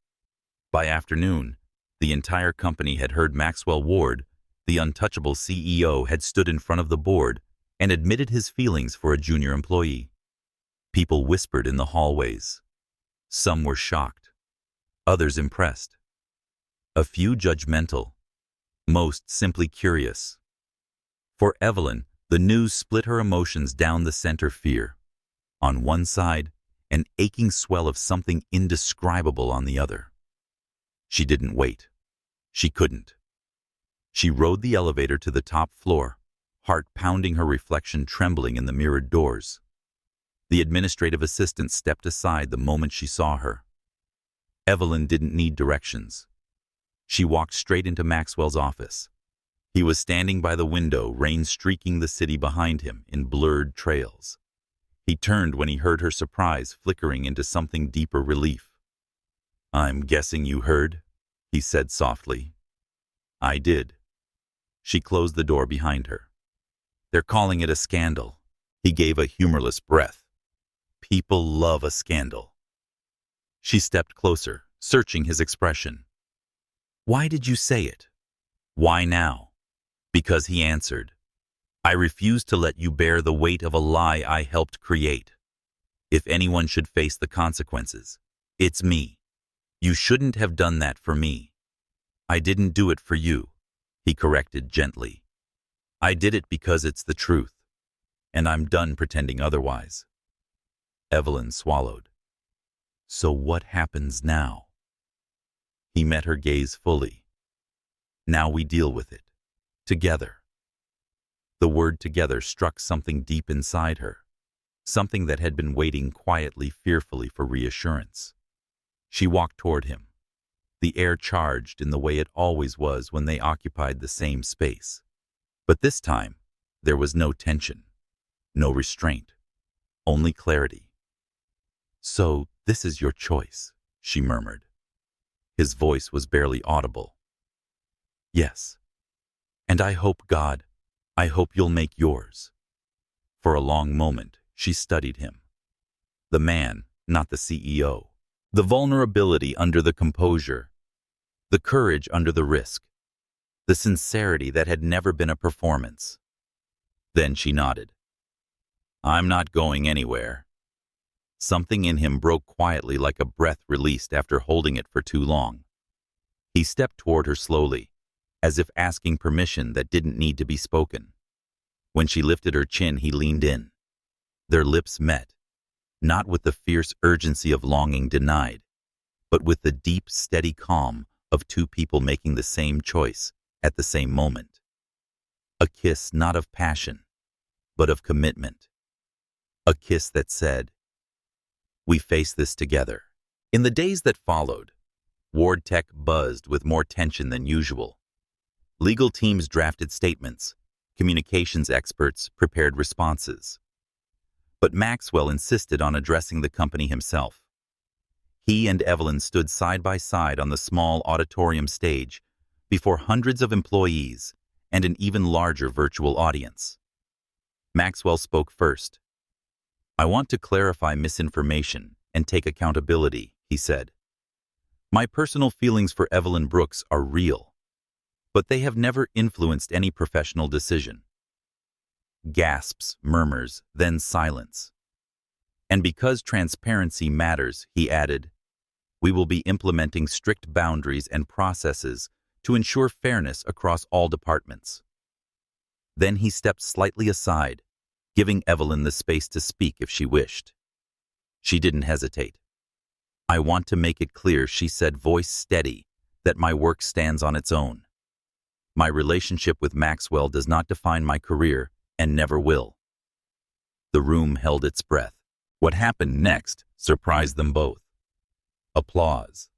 By afternoon, the entire company had heard Maxwell Ward, the untouchable CEO, had stood in front of the board and admitted his feelings for a junior employee. People whispered in the hallways. Some were shocked, others impressed, a few judgmental, most simply curious. For Evelyn, the news split her emotions down the center: fear on one side, an aching swell of something indescribable on the other. She didn't wait. She couldn't. She rode the elevator to the top floor, heart pounding, her reflection trembling in the mirrored doors. The administrative assistant stepped aside the moment she saw her. Evelyn didn't need directions. She walked straight into Maxwell's office. He was standing by the window, rain streaking the city behind him in blurred trails. He turned when he heard her surprise flickering into something deeper: relief. "I'm guessing you heard," he said softly. "I did." She closed the door behind her. "They're calling it a scandal." He gave a humorless breath. "People love a scandal." She stepped closer, searching his expression. "Why did you say it? Why now?" "Because," he answered, "I refuse to let you bear the weight of a lie I helped create. If anyone should face the consequences, it's me. You shouldn't have done that for me." "I didn't do it for you," he corrected gently. "I did it because it's the truth, and I'm done pretending otherwise." Evelyn swallowed. "So what happens now?" He met her gaze fully. "Now we deal with it. Together." The word "together" struck something deep inside her, something that had been waiting quietly, fearfully for reassurance. She walked toward him, the air charged in the way it always was when they occupied the same space. But this time, there was no tension, no restraint, only clarity. "So, this is your choice," she murmured. His voice was barely audible. "Yes. And I hope you'll make yours." For a long moment, she studied him. The man, not the CEO. The vulnerability under the composure. The courage under the risk. The sincerity that had never been a performance. Then she nodded. "I'm not going anywhere." Something in him broke quietly, like a breath released after holding it for too long. He stepped toward her slowly, as if asking permission that didn't need to be spoken. When she lifted her chin, he leaned in. Their lips met, not with the fierce urgency of longing denied, but with the deep, steady calm of two people making the same choice at the same moment. A kiss not of passion, but of commitment. A kiss that said, "We face this together." In the days that followed, Ward Tech buzzed with more tension than usual. Legal teams drafted statements, communications experts prepared responses. But Maxwell insisted on addressing the company himself. He and Evelyn stood side by side on the small auditorium stage before hundreds of employees and an even larger virtual audience. Maxwell spoke first. "I want to clarify misinformation and take accountability," he said. My personal feelings for Evelyn Brooks are real, but they have never influenced any professional decision. Gasps, murmurs, then silence. And because transparency matters, he added, we will be implementing strict boundaries and processes to ensure fairness across all departments. Then he stepped slightly aside, giving Evelyn the space to speak if she wished. She didn't hesitate. I want to make it clear, she said, voice steady, that my work stands on its own. My relationship with Maxwell does not define my career and never will. The room held its breath. What happened next surprised them both. Applause.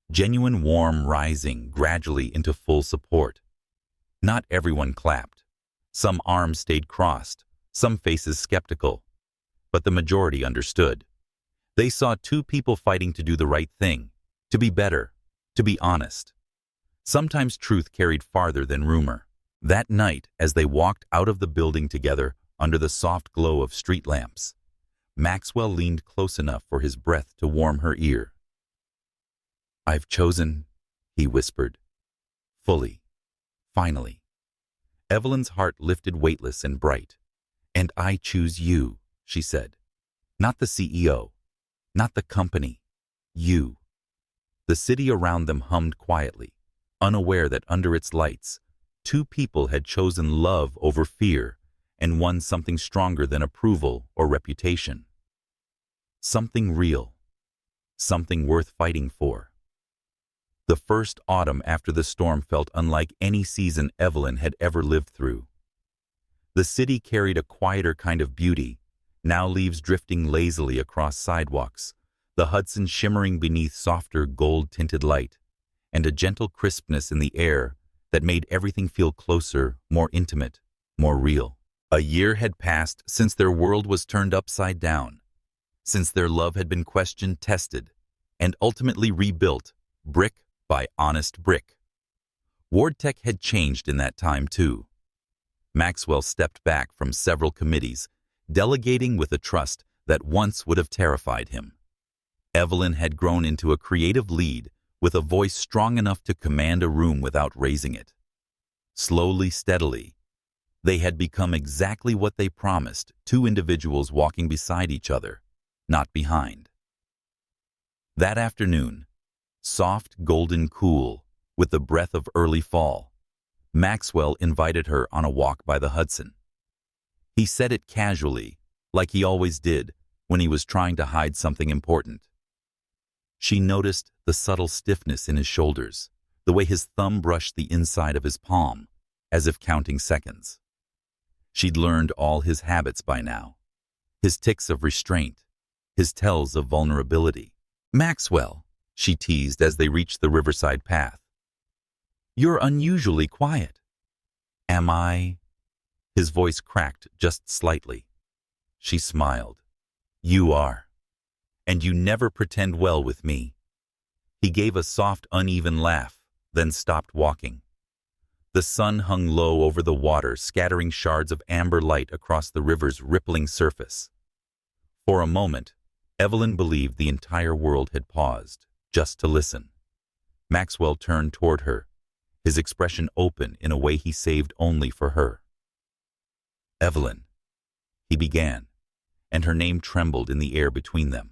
Genuine warm rising gradually into full support. Not everyone clapped. Some arms stayed crossed, some faces skeptical. But the majority understood. They saw two people fighting to do the right thing, to be better, to be honest. Sometimes truth carried farther than rumor. That night, as they walked out of the building together under the soft glow of street lamps, Maxwell leaned close enough for his breath to warm her ear. I've chosen, he whispered. Fully. Finally. Evelyn's heart lifted weightless and bright. And I choose you, she said. Not the CEO. Not the company. You. The city around them hummed quietly, unaware that under its lights, two people had chosen love over fear and won something stronger than approval or reputation. Something real. Something worth fighting for. The first autumn after the storm felt unlike any season Evelyn had ever lived through. The city carried a quieter kind of beauty, now leaves drifting lazily across sidewalks, the Hudson shimmering beneath softer gold-tinted light, and a gentle crispness in the air that made everything feel closer, more intimate, more real. A year had passed since their world was turned upside down, since their love had been questioned, tested, and ultimately rebuilt, brick by honest brick. WardTech had changed in that time too. Maxwell stepped back from several committees, delegating with a trust that once would have terrified him. Evelyn had grown into a creative lead with a voice strong enough to command a room without raising it. Slowly, steadily, they had become exactly what they promised, two individuals walking beside each other, not behind. That afternoon, soft, golden cool, with the breath of early fall, Maxwell invited her on a walk by the Hudson. He said it casually, like he always did when he was trying to hide something important. She noticed the subtle stiffness in his shoulders, the way his thumb brushed the inside of his palm, as if counting seconds. She'd learned all his habits by now, his tics of restraint, his tells of vulnerability. Maxwell, she teased as they reached the riverside path. You're unusually quiet. Am I? His voice cracked just slightly. She smiled. You are. And you never pretend well with me. He gave a soft, uneven laugh, then stopped walking. The sun hung low over the water, scattering shards of amber light across the river's rippling surface. For a moment, Evelyn believed the entire world had paused, just to listen. Maxwell turned toward her, his expression open in a way he saved only for her. Evelyn, he began, and her name trembled in the air between them.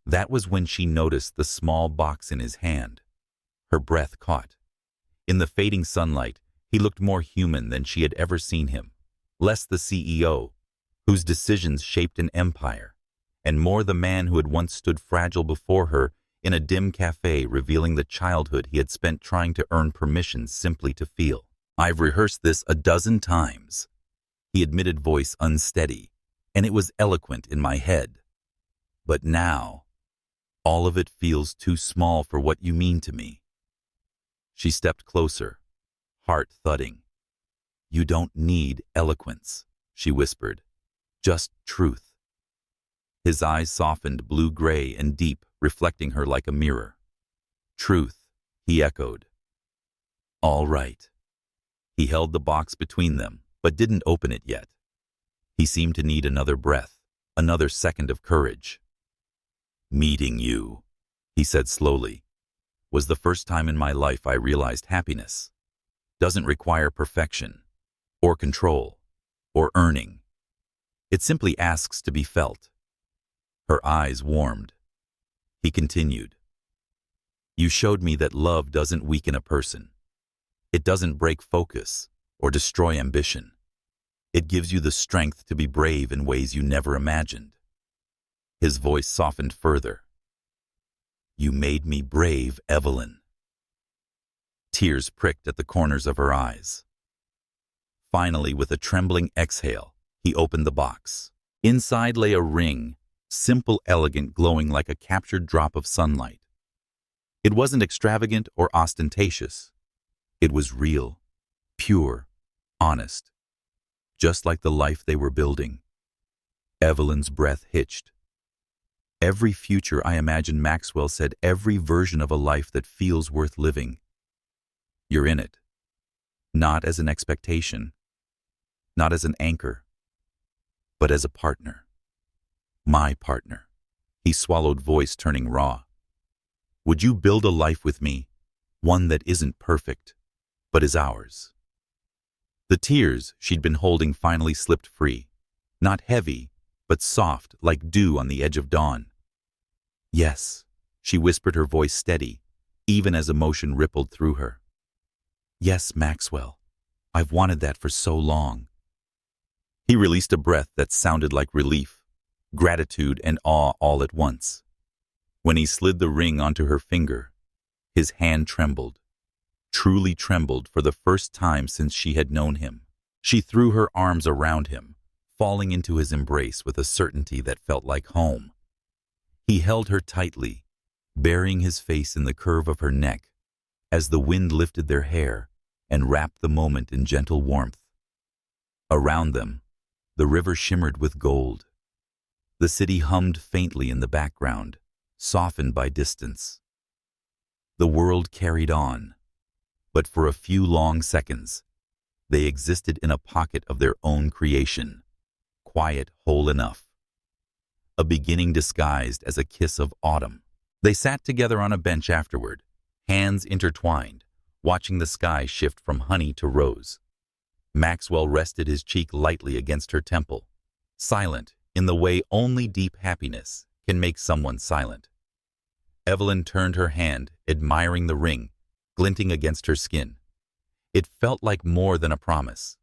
That was when she noticed the small box in his hand. Her breath caught. In the fading sunlight, he looked more human than she had ever seen him, less the CEO, whose decisions shaped an empire, and more the man who had once stood fragile before her in a dim cafe, revealing the childhood he had spent trying to earn permission simply to feel. I've rehearsed this a dozen times, he admitted, voice unsteady, and it was eloquent in my head. But now, all of it feels too small for what you mean to me. She stepped closer, heart thudding. You don't need eloquence, she whispered, just truth. His eyes softened, blue-gray and deep, reflecting her like a mirror. Truth, he echoed. All right. He held the box between them, but didn't open it yet. He seemed to need another breath, another second of courage. Meeting you, he said slowly, was the first time in my life I realized happiness doesn't require perfection, or control, or earning. It simply asks to be felt. Her eyes warmed. He continued, "You showed me that love doesn't weaken a person. It doesn't break focus or destroy ambition. It gives you the strength to be brave in ways you never imagined." His voice softened further. "You made me brave, Evelyn." Tears pricked at the corners of her eyes. Finally, with a trembling exhale, he opened the box. Inside lay a ring, simple, elegant, glowing like a captured drop of sunlight. It wasn't extravagant or ostentatious. It was real, pure, honest, just like the life they were building. Evelyn's breath hitched. "Every future I imagine," Maxwell said, "every version of a life that feels worth living. You're in it. Not as an expectation, not as an anchor, but as a partner. My partner." He swallowed, voice turning raw. "Would you build a life with me, one that isn't perfect, but is ours?" The tears she'd been holding finally slipped free, not heavy, but soft like dew on the edge of dawn. "Yes," she whispered, her voice steady, even as emotion rippled through her. "Yes, Maxwell, I've wanted that for so long." He released a breath that sounded like relief, gratitude, and awe all at once. When he slid the ring onto her finger, his hand trembled, truly trembled for the first time since she had known him. She threw her arms around him, falling into his embrace with a certainty that felt like home. He held her tightly, burying his face in the curve of her neck as the wind lifted their hair and wrapped the moment in gentle warmth. Around them, the river shimmered with gold. The city hummed faintly in the background, softened by distance. The world carried on, but for a few long seconds, they existed in a pocket of their own creation, quiet, whole enough. A beginning disguised as a kiss of autumn. They sat together on a bench afterward, hands intertwined, watching the sky shift from honey to rose. Maxwell rested his cheek lightly against her temple, silent in the way only deep happiness can make someone silent. Evelyn turned her hand, admiring the ring, glinting against her skin. It felt like more than a promise.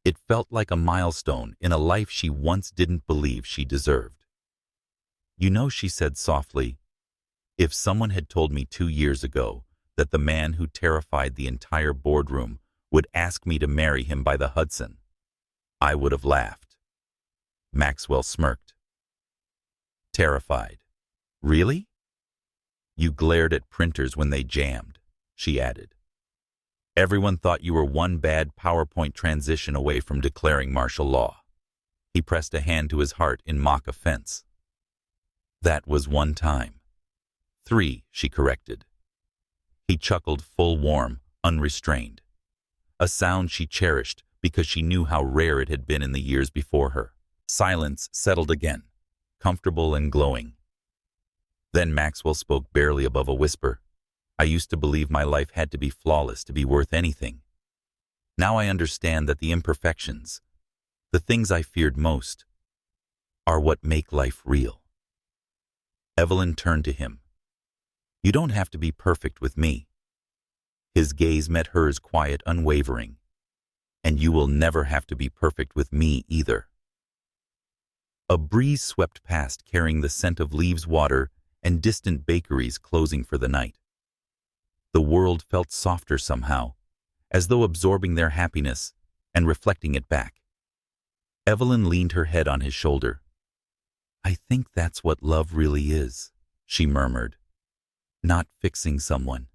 It felt like a milestone in a life she once didn't believe she deserved. "You know," she said softly, "if someone had told me 2 years ago that the man who terrified the entire boardroom would ask me to marry him by the Hudson, I would have laughed." Maxwell smirked. "Terrified? Really?" "You glared at printers when they jammed," she added. "Everyone thought you were one bad PowerPoint transition away from declaring martial law." He pressed a hand to his heart in mock offense. "That was one time. 3, she corrected. He chuckled, full, warm, unrestrained. A sound she cherished because she knew how rare it had been in the years before her. Silence settled again, comfortable and glowing. Then Maxwell spoke barely above a whisper. "I used to believe my life had to be flawless to be worth anything. Now I understand that the imperfections, the things I feared most, are what make life real." Evelyn turned to him. "You don't have to be perfect with me." His gaze met hers, quiet, unwavering. "And you will never have to be perfect with me either." A breeze swept past, carrying the scent of leaves, water, and distant bakeries closing for the night. The world felt softer somehow, as though absorbing their happiness and reflecting it back. Evelyn leaned her head on his shoulder. "I think that's what love really is," she murmured. "Not fixing someone,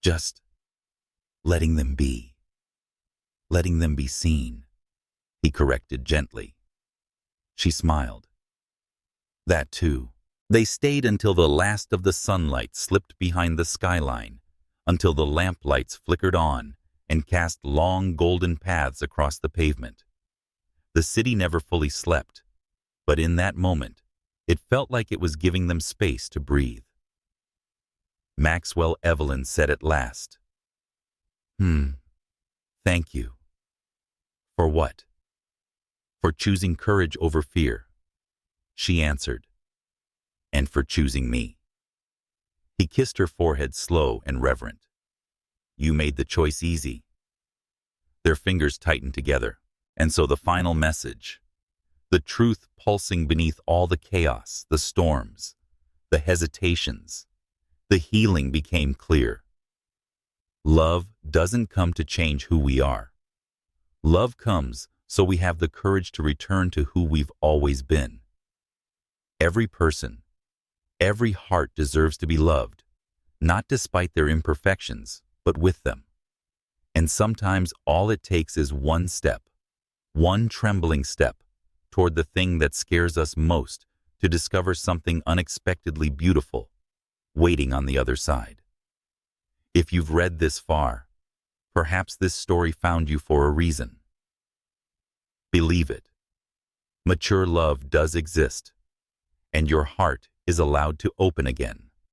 just letting them be. Letting them be seen," he corrected gently. She smiled. "That too." They stayed until the last of the sunlight slipped behind the skyline, until the lamplights flickered on and cast long golden paths across the pavement. The city never fully slept, but in that moment, it felt like it was giving them space to breathe. Maxwell Evelyn said at last. Thank you. For what? For choosing courage over fear, she answered. And for choosing me. He kissed her forehead slow and reverent. You made the choice easy. Their fingers tightened together, and so the final message, the truth pulsing beneath all the chaos, the storms, the hesitations, the healing became clear. Love doesn't come to change who we are. Love comes so we have the courage to return to who we've always been. Every person, every heart deserves to be loved, not despite their imperfections, but with them. And sometimes all it takes is one step, one trembling step, toward the thing that scares us most to discover something unexpectedly beautiful, waiting on the other side. If you've read this far, perhaps this story found you for a reason. Believe it. Mature love does exist, and your heart is allowed to open again.